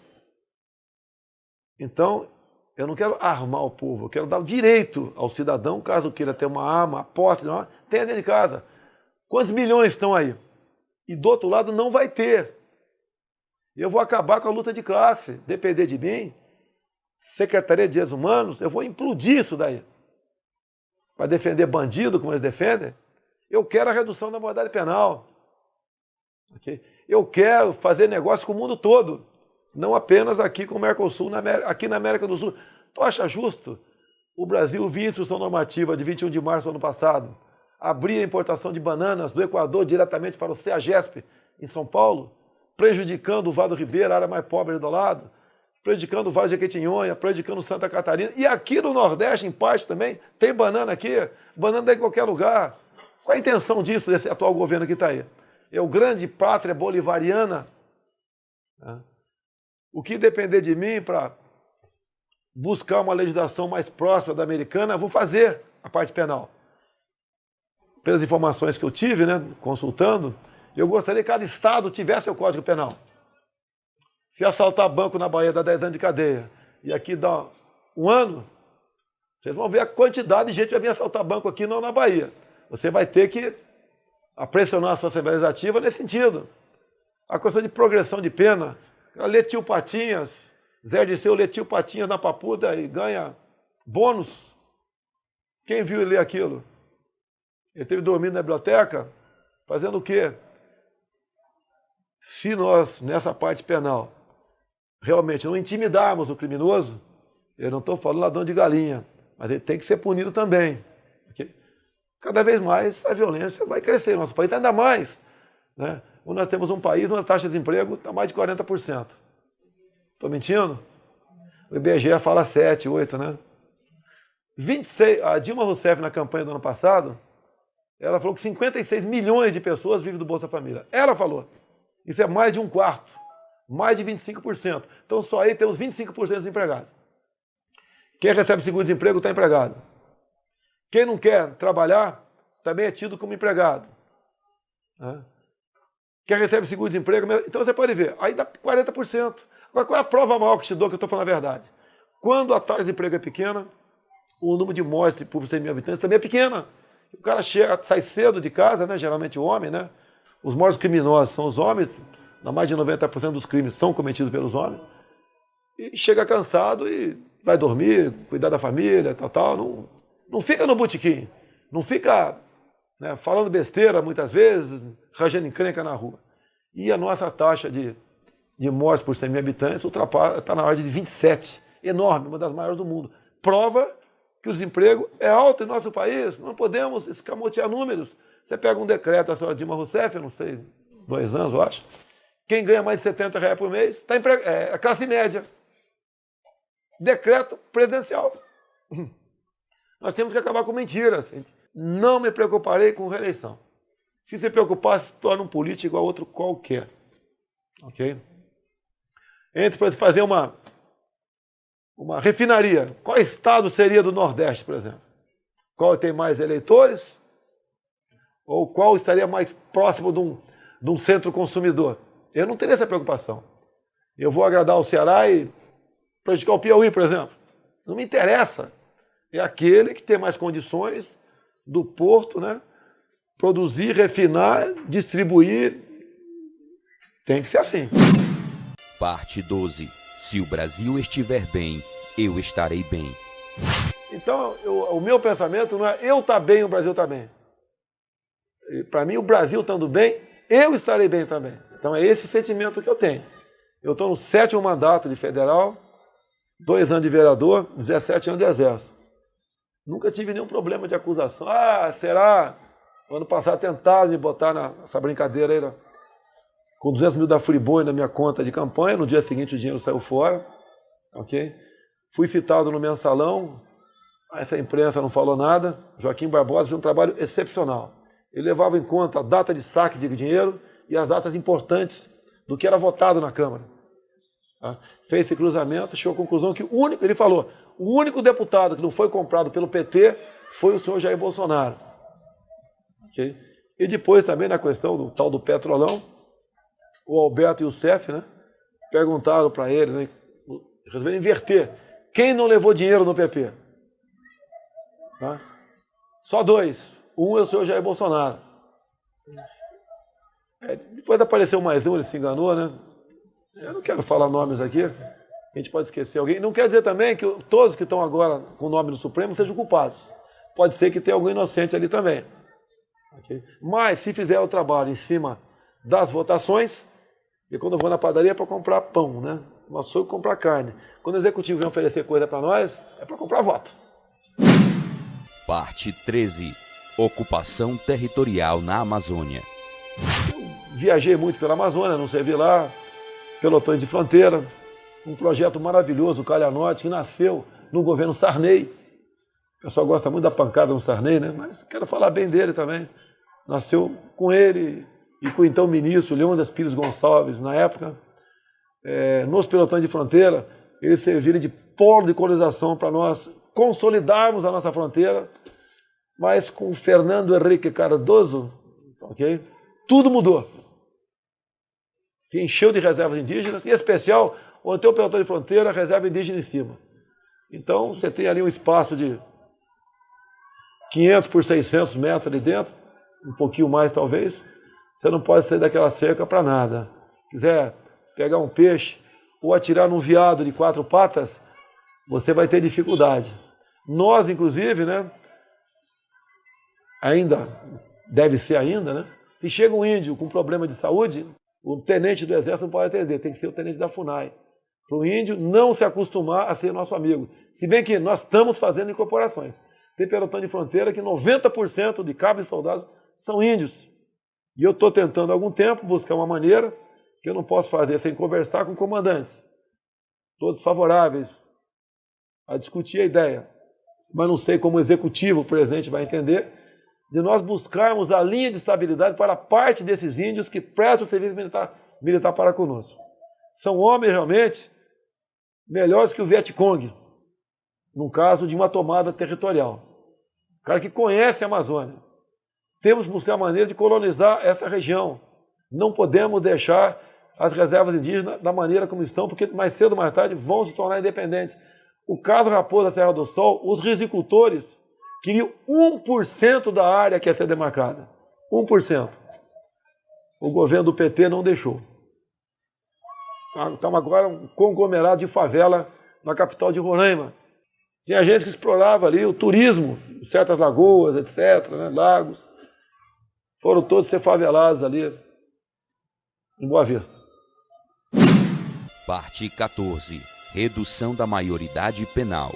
Então, eu não quero armar o povo, eu quero dar o direito ao cidadão, caso queira ter uma arma, a posse, tenha dentro de casa. Quantos milhões estão aí? E do outro lado não vai ter. Eu vou acabar com a luta de classe. Depender de mim, Secretaria de Direitos Humanos, eu vou implodir isso daí. Para defender bandido, como eles defendem. Eu quero a redução da moralidade penal. Okay? Eu quero fazer negócio com o mundo todo. Não apenas aqui com o Mercosul, aqui na América do Sul. Tu acha justo O Brasil, via instrução normativa de 21 de março do ano passado, abrir a importação de bananas do Equador diretamente para o CEAGESP, em São Paulo, prejudicando o Vado Ribeira, a área mais pobre do lado, prejudicando o Vale de Jequitinhonha, prejudicando Santa Catarina. E aqui no Nordeste, em parte também, tem banana aqui, banana em qualquer lugar. Qual a intenção disso, desse atual governo que está aí? É o grande pátria bolivariana. Né? O que depender de mim para buscar uma legislação mais próxima da americana, eu vou fazer a parte penal. Pelas informações que eu tive, né, consultando, eu gostaria que cada estado tivesse o Código Penal. Se assaltar banco na Bahia dá 10 anos de cadeia, e aqui dá 1 ano, vocês vão ver a quantidade de gente que vai vir assaltar banco aqui não na Bahia. Você vai ter que pressionar a sua Assembleia Legislativa nesse sentido. A questão de progressão de pena, lê Tio Patinhas, Zé Dirceu lê Tio Patinhas na papuda e ganha bônus. Quem viu e lê aquilo? Ele esteve dormindo na biblioteca, fazendo o quê? Se nós, nessa parte penal, realmente não intimidarmos o criminoso, eu não estou falando ladrão de galinha, mas ele tem que ser punido também. Okay? Cada vez mais a violência vai crescer no nosso país, ainda mais, né? Nós temos um país onde a taxa de desemprego está mais de 40%. Estou mentindo? O IBGE fala 7, 8, né? 26, a Dilma Rousseff, na campanha do ano passado, ela falou que 56 milhões de pessoas vivem do Bolsa Família. Ela falou. Isso é mais de 1/4. Mais de 25%. Então só aí temos 25% desempregados. Quem recebe seguro-desemprego está empregado. Quem não quer trabalhar também é tido como empregado. Né? Quem recebe seguro-desemprego... Então você pode ver, aí dá 40%. Agora, qual é a prova maior que te dou que eu estou falando a verdade? Quando a taxa de desemprego é pequena, o número de mortes por 100 mil habitantes também é pequena. O cara chega, sai cedo de casa, né? Geralmente o homem, né? Os maiores criminosos são os homens, na mais de 90% dos crimes são cometidos pelos homens, e chega cansado e vai dormir, cuidar da família, tal. Não fica no botequim, não fica, né, falando besteira muitas vezes, rajando encrenca na rua. E a nossa taxa de mortes por 100 mil habitantes está na ordem de 27, enorme, uma das maiores do mundo. Prova que o desemprego é alto em nosso país, não podemos escamotear números. Você pega um decreto da senhora Dilma Rousseff, eu não sei, 2 anos, eu acho. Quem ganha mais de R$70 por mês está a classe média. Decreto presidencial. Nós temos que acabar com mentiras. Não me preocuparei com reeleição. Se se preocupar, se torna um político igual a outro qualquer. Ok? Entre para fazer uma refinaria. Qual estado seria do Nordeste, por exemplo? Qual tem mais eleitores? Ou qual estaria mais próximo de um centro consumidor? Eu não teria essa preocupação. Eu vou agradar o Ceará e prejudicar o Piauí, por exemplo. Não me interessa. É aquele que tem mais condições do porto, né? Produzir, refinar, distribuir. Tem que ser assim. Parte 12. Se o Brasil estiver bem, eu estarei bem. Então, o meu pensamento não é eu estar bem, o Brasil está bem. Para mim, o Brasil estando bem, eu estarei bem também. Então é esse sentimento que eu tenho. Eu estou no 7º mandato de federal, 2 anos de vereador, 17 anos de exército. Nunca tive nenhum problema de acusação. Ah, será? Ano passado tentaram me botar nessa brincadeira aí, né? Com 200 mil da Friboi na minha conta de campanha. No dia seguinte o dinheiro saiu fora. Ok? Fui citado no mensalão. Essa imprensa não falou nada. Joaquim Barbosa fez um trabalho excepcional. Ele levava em conta a data de saque de dinheiro e as datas importantes do que era votado na Câmara. Tá? Fez esse cruzamento, chegou à conclusão que ele falou, o único deputado que não foi comprado pelo PT foi o senhor Jair Bolsonaro. Okay? E depois também na questão do tal do Petrolão, o Alberto e o Cef, né, perguntaram para ele, né, resolveram inverter. Quem não levou dinheiro no PP? Tá? Só 2. Um é o senhor Jair Bolsonaro. Depois apareceu mais um, ele se enganou, né? Eu não quero falar nomes aqui, a gente pode esquecer alguém. Não quer dizer também que todos que estão agora com o nome do Supremo sejam culpados. Pode ser que tenha algum inocente ali também. Okay? Mas, se fizer o trabalho em cima das votações, e quando eu vou na padaria é para comprar pão, né? No açougue comprar carne. Quando o executivo vem oferecer coisa para nós, é para comprar voto. Parte 13. Ocupação territorial na Amazônia. Viajei muito pela Amazônia, não servi lá, pelotões de fronteira, um projeto maravilhoso, o Calha Norte, que nasceu no governo Sarney. O pessoal gosta muito da pancada no Sarney, né? Mas quero falar bem dele também. Nasceu com ele e com o então ministro Leônidas Pires Gonçalves, na época, nos pelotões de fronteira, eles serviram de polo de colonização para nós consolidarmos a nossa fronteira, mas com Fernando Henrique Cardoso, ok? Tudo mudou. Se encheu de reservas indígenas, em especial, onde tem o pelotão de fronteira, reserva indígena em cima. Então, você tem ali um espaço de 500 por 600 metros ali dentro, um pouquinho mais talvez, você não pode sair daquela cerca para nada. Quiser pegar um peixe ou atirar num veado de 4 patas, você vai ter dificuldade. Nós, inclusive, né, ainda, deve ser ainda, né, se chega um índio com problema de saúde, o tenente do exército não pode atender, tem que ser o tenente da FUNAI. Para o índio não se acostumar a ser nosso amigo. Se bem que nós estamos fazendo incorporações. Tem pelotão de fronteira que 90% de cabos e soldados são índios. E eu estou tentando há algum tempo buscar uma maneira que eu não posso fazer sem conversar com comandantes. Todos favoráveis a discutir a ideia. Mas não sei como o executivo, o presidente vai entender, de nós buscarmos a linha de estabilidade para parte desses índios que prestam serviço militar para conosco. São homens realmente melhores que o Vietcong, num caso de uma tomada territorial. Cara que conhece a Amazônia. Temos que buscar maneira de colonizar essa região. Não podemos deixar as reservas indígenas da maneira como estão, porque mais cedo ou mais tarde vão se tornar independentes. O caso Raposa da Serra do Sol, os risicultores queriam 1% da área que ia ser demarcada. 1%. O governo do PT não deixou. Estamos agora um conglomerado de favela na capital de Roraima. Tinha gente que explorava ali o turismo, certas lagoas, etc., né, lagos. Foram todos ser favelados ali em Boa Vista. Parte 14. Redução da maioridade penal.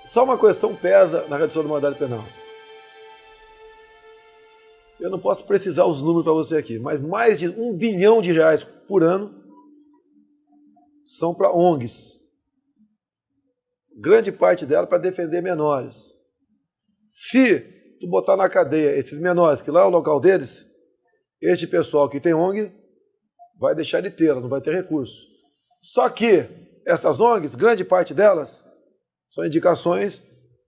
Só uma questão pesa na redução da maioridade penal. Eu não posso precisar os números para você aqui, mas mais de R$1 bilhão por ano são para ONGs. Grande parte dela para defender menores. Se tu botar na cadeia esses menores, que lá é o local deles, este pessoal que tem ONG vai deixar de ter, não vai ter recurso. Só que essas ONGs, grande parte delas, são indicações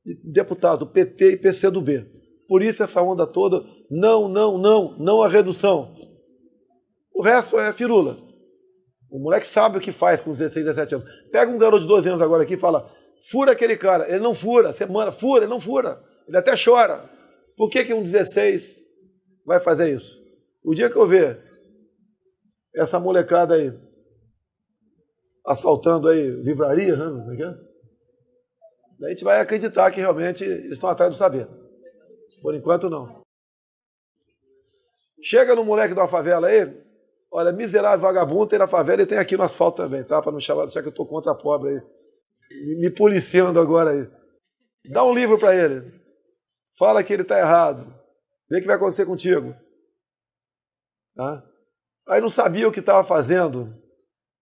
de deputados do PT e PCdoB. Por isso essa onda toda, não a redução. O resto é firula. O moleque sabe o que faz com 16, 17 anos. Pega um garoto de 12 anos agora aqui e fala, fura aquele cara. Ele não fura, você manda, fura, ele não fura. Ele até chora. Por que um 16 vai fazer isso? O dia que eu ver essa molecada aí assaltando aí livraria, né? Daí a gente vai acreditar que realmente eles estão atrás do saber. Por enquanto, não. Chega no moleque de uma favela aí, olha, miserável vagabundo, tem na favela e tem aqui no asfalto também, tá? Para não chamar, achar que eu estou contra a pobre aí. Me policiando agora aí. Dá um livro para ele. Fala que ele está errado. Vê o que vai acontecer contigo. Tá? Aí não sabia o que estava fazendo.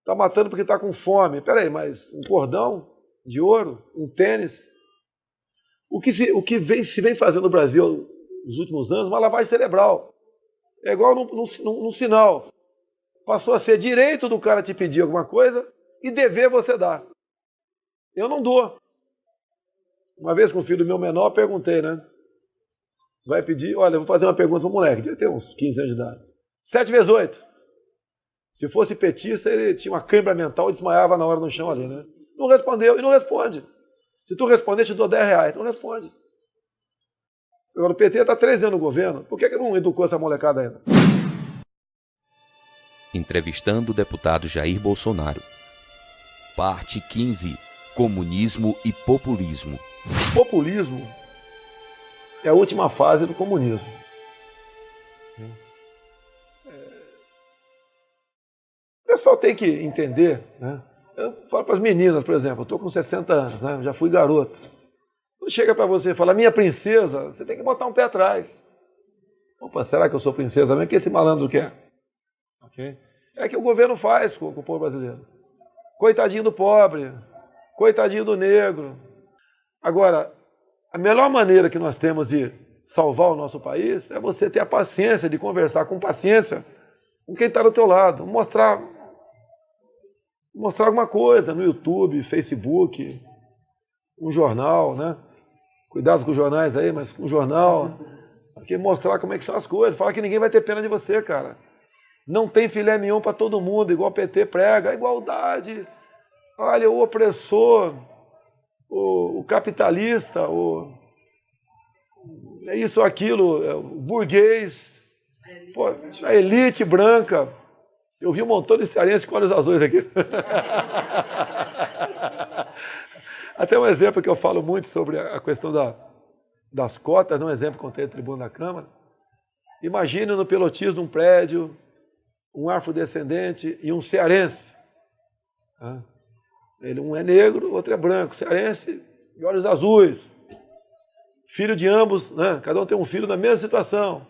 Está matando porque está com fome. Peraí, mas um cordão de ouro, um tênis. O que se vem fazendo no Brasil nos últimos anos, uma lavagem cerebral. É igual num sinal. Passou a ser direito do cara te pedir alguma coisa e dever você dar. Eu não dou. Uma vez com o filho do meu menor, perguntei, né? Vai pedir, olha, eu vou fazer uma pergunta para o moleque, devia ter uns 15 anos de idade. 7 vezes 8. Se fosse petista, ele tinha uma cãibra mental e desmaiava na hora no chão ali, né? Não respondeu e não responde. Se tu responder, te dou R$10. Não responde. Agora, o PT está 13 anos no governo, por que não educou essa molecada ainda? Entrevistando o deputado Jair Bolsonaro. Parte 15. Comunismo e populismo. O populismo é a última fase do comunismo. O pessoal tem que entender, né? Eu falo para as meninas, por exemplo, eu estou com 60 anos, né? Já fui garoto. Quando chega para você e fala, minha princesa, você tem que botar um pé atrás. Opa, será que eu sou princesa mesmo? O que esse malandro quer? Okay? É que o governo faz com o povo brasileiro. Coitadinho do pobre, coitadinho do negro. Agora, a melhor maneira que nós temos de salvar o nosso país é você ter a paciência de conversar com paciência com quem está do teu lado. Mostrar alguma coisa no YouTube, Facebook, um jornal, né? Cuidado com os jornais aí, mas um jornal. Aqui mostrar como é que são as coisas. Falar que ninguém vai ter pena de você, cara. Não tem filé mignon para todo mundo, igual o PT prega. A igualdade. Olha, o opressor, o capitalista, é isso ou aquilo, o burguês, pô, a elite branca. Eu vi um montão de cearense com olhos azuis aqui. Até um exemplo que eu falo muito sobre a questão das cotas, um exemplo que contei na tribuna da Câmara. Imagine no pilotismo de um prédio, um afrodescendente e um cearense. Um é negro, o outro é branco, cearense de olhos azuis. Filho de ambos, né? Cada um tem um filho na mesma situação.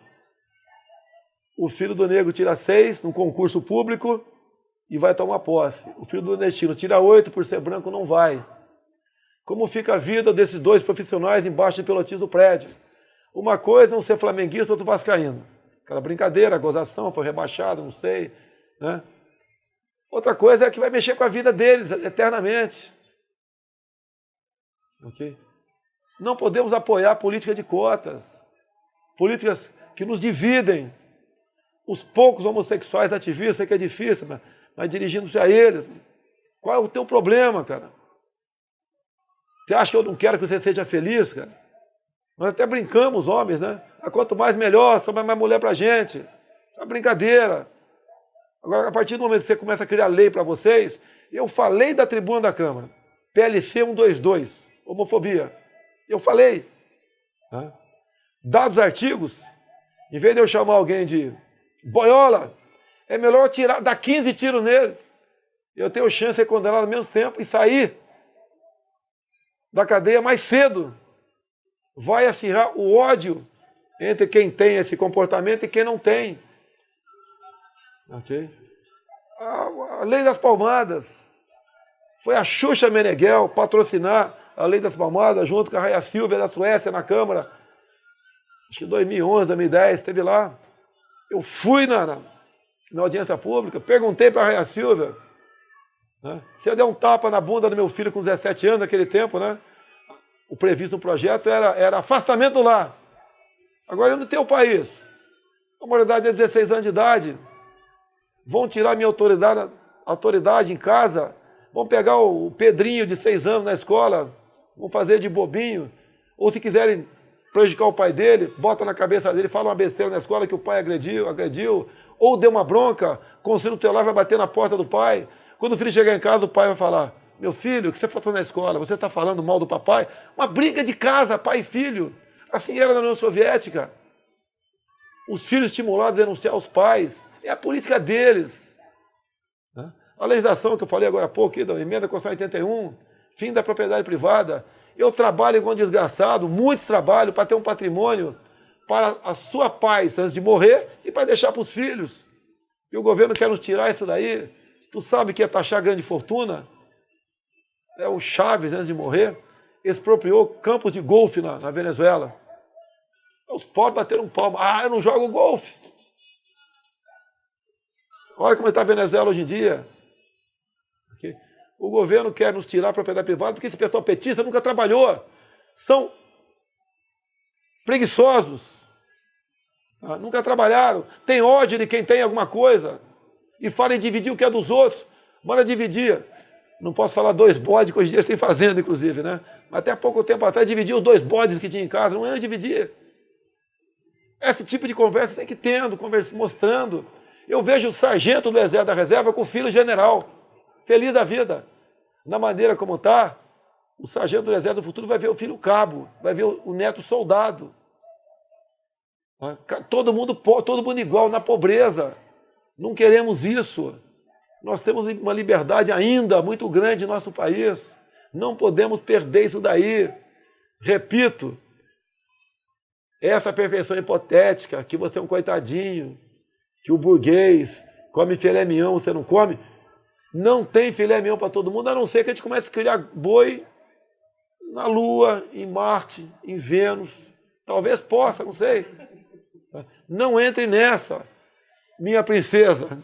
O filho do negro tira 6 num concurso público e vai tomar posse. O filho do nordestino tira 8 por ser branco, não vai. Como fica a vida desses dois profissionais embaixo do pilotismo do prédio? Uma coisa é um ser flamenguista, outro vascaíno. Aquela brincadeira, a gozação, foi rebaixado, não sei. Né? Outra coisa é que vai mexer com a vida deles eternamente. Ok? Não podemos apoiar política de cotas, políticas que nos dividem. Os poucos homossexuais ativistas, sei que é difícil, mas dirigindo-se a eles. Qual é o teu problema, cara? Você acha que eu não quero que você seja feliz, cara? Nós até brincamos, homens, né? Quanto mais melhor, sobra mais mulher pra gente. Isso é uma brincadeira. Agora, a partir do momento que você começa a criar lei para vocês, eu falei da tribuna da Câmara, PLC 122, homofobia. Eu falei. Né? Dados artigos, em vez de eu chamar alguém de boiola, é melhor dar 15 tiros nele. Eu tenho chance de ser condenado ao menos tempo e sair da cadeia mais cedo. Vai acirrar o ódio entre quem tem esse comportamento e quem não tem. Ok? A lei das palmadas. Foi a Xuxa Meneghel patrocinar a lei das palmadas junto com a Raia Silva da Suécia na Câmara. Acho que 2011, 2010, esteve lá. Eu fui na audiência pública, perguntei para a Raia Silva, né, se eu der um tapa na bunda do meu filho com 17 anos naquele tempo, né, o previsto no projeto era afastamento do lar. Agora eu não tenho país. A maioridade é 16 anos de idade. Vão tirar minha autoridade em casa, vão pegar o Pedrinho de 6 anos na escola, vão fazer de bobinho, ou se quiserem prejudicar o pai dele, bota na cabeça dele, fala uma besteira na escola que o pai agrediu, ou deu uma bronca, conselho tutelar vai bater na porta do pai. Quando o filho chegar em casa, o pai vai falar, meu filho, o que você falou na escola? Você está falando mal do papai? Uma briga de casa, pai e filho. Assim era na União Soviética. Os filhos estimulados a denunciar os pais. É a política deles. A legislação que eu falei agora há pouco, da emenda Constituição 81, fim da propriedade privada. Eu trabalho igual um desgraçado, muito trabalho para ter um patrimônio para a sua paz antes de morrer e para deixar para os filhos. E o governo quer nos tirar isso daí. Tu sabe que ia taxar grande fortuna? O Chaves, antes de morrer, expropriou campos de golfe na Venezuela. Os pobres bateram palma. Eu não jogo golfe. Olha como está a Venezuela hoje em dia. Okay? O governo quer nos tirar a propriedade privada porque esse pessoal petista nunca trabalhou. São preguiçosos. Nunca trabalharam. Tem ódio de quem tem alguma coisa. E fala em dividir o que é dos outros. Bora dividir. Não posso falar 2 bodes, que hoje em dia eles têm fazenda, inclusive, né? Mas até há pouco tempo atrás dividiu os 2 bodes que tinha em casa. Não é dividir. Esse tipo de conversa tem que ir tendo, mostrando. Eu vejo o sargento do Exército da Reserva com o filho general. Feliz da vida. Na maneira como está, o sargento do Exército do futuro vai ver o filho cabo, vai ver o neto soldado. Todo mundo igual, na pobreza. Não queremos isso. Nós temos uma liberdade ainda muito grande em nosso país. Não podemos perder isso daí. Repito, essa perfeição hipotética, que você é um coitadinho, que o burguês come filé mignon, você não come, não tem filé mignon para todo mundo, a não ser que a gente comece a criar boi na Lua, em Marte, em Vênus. Talvez possa, não sei. Não entre nessa, minha princesa.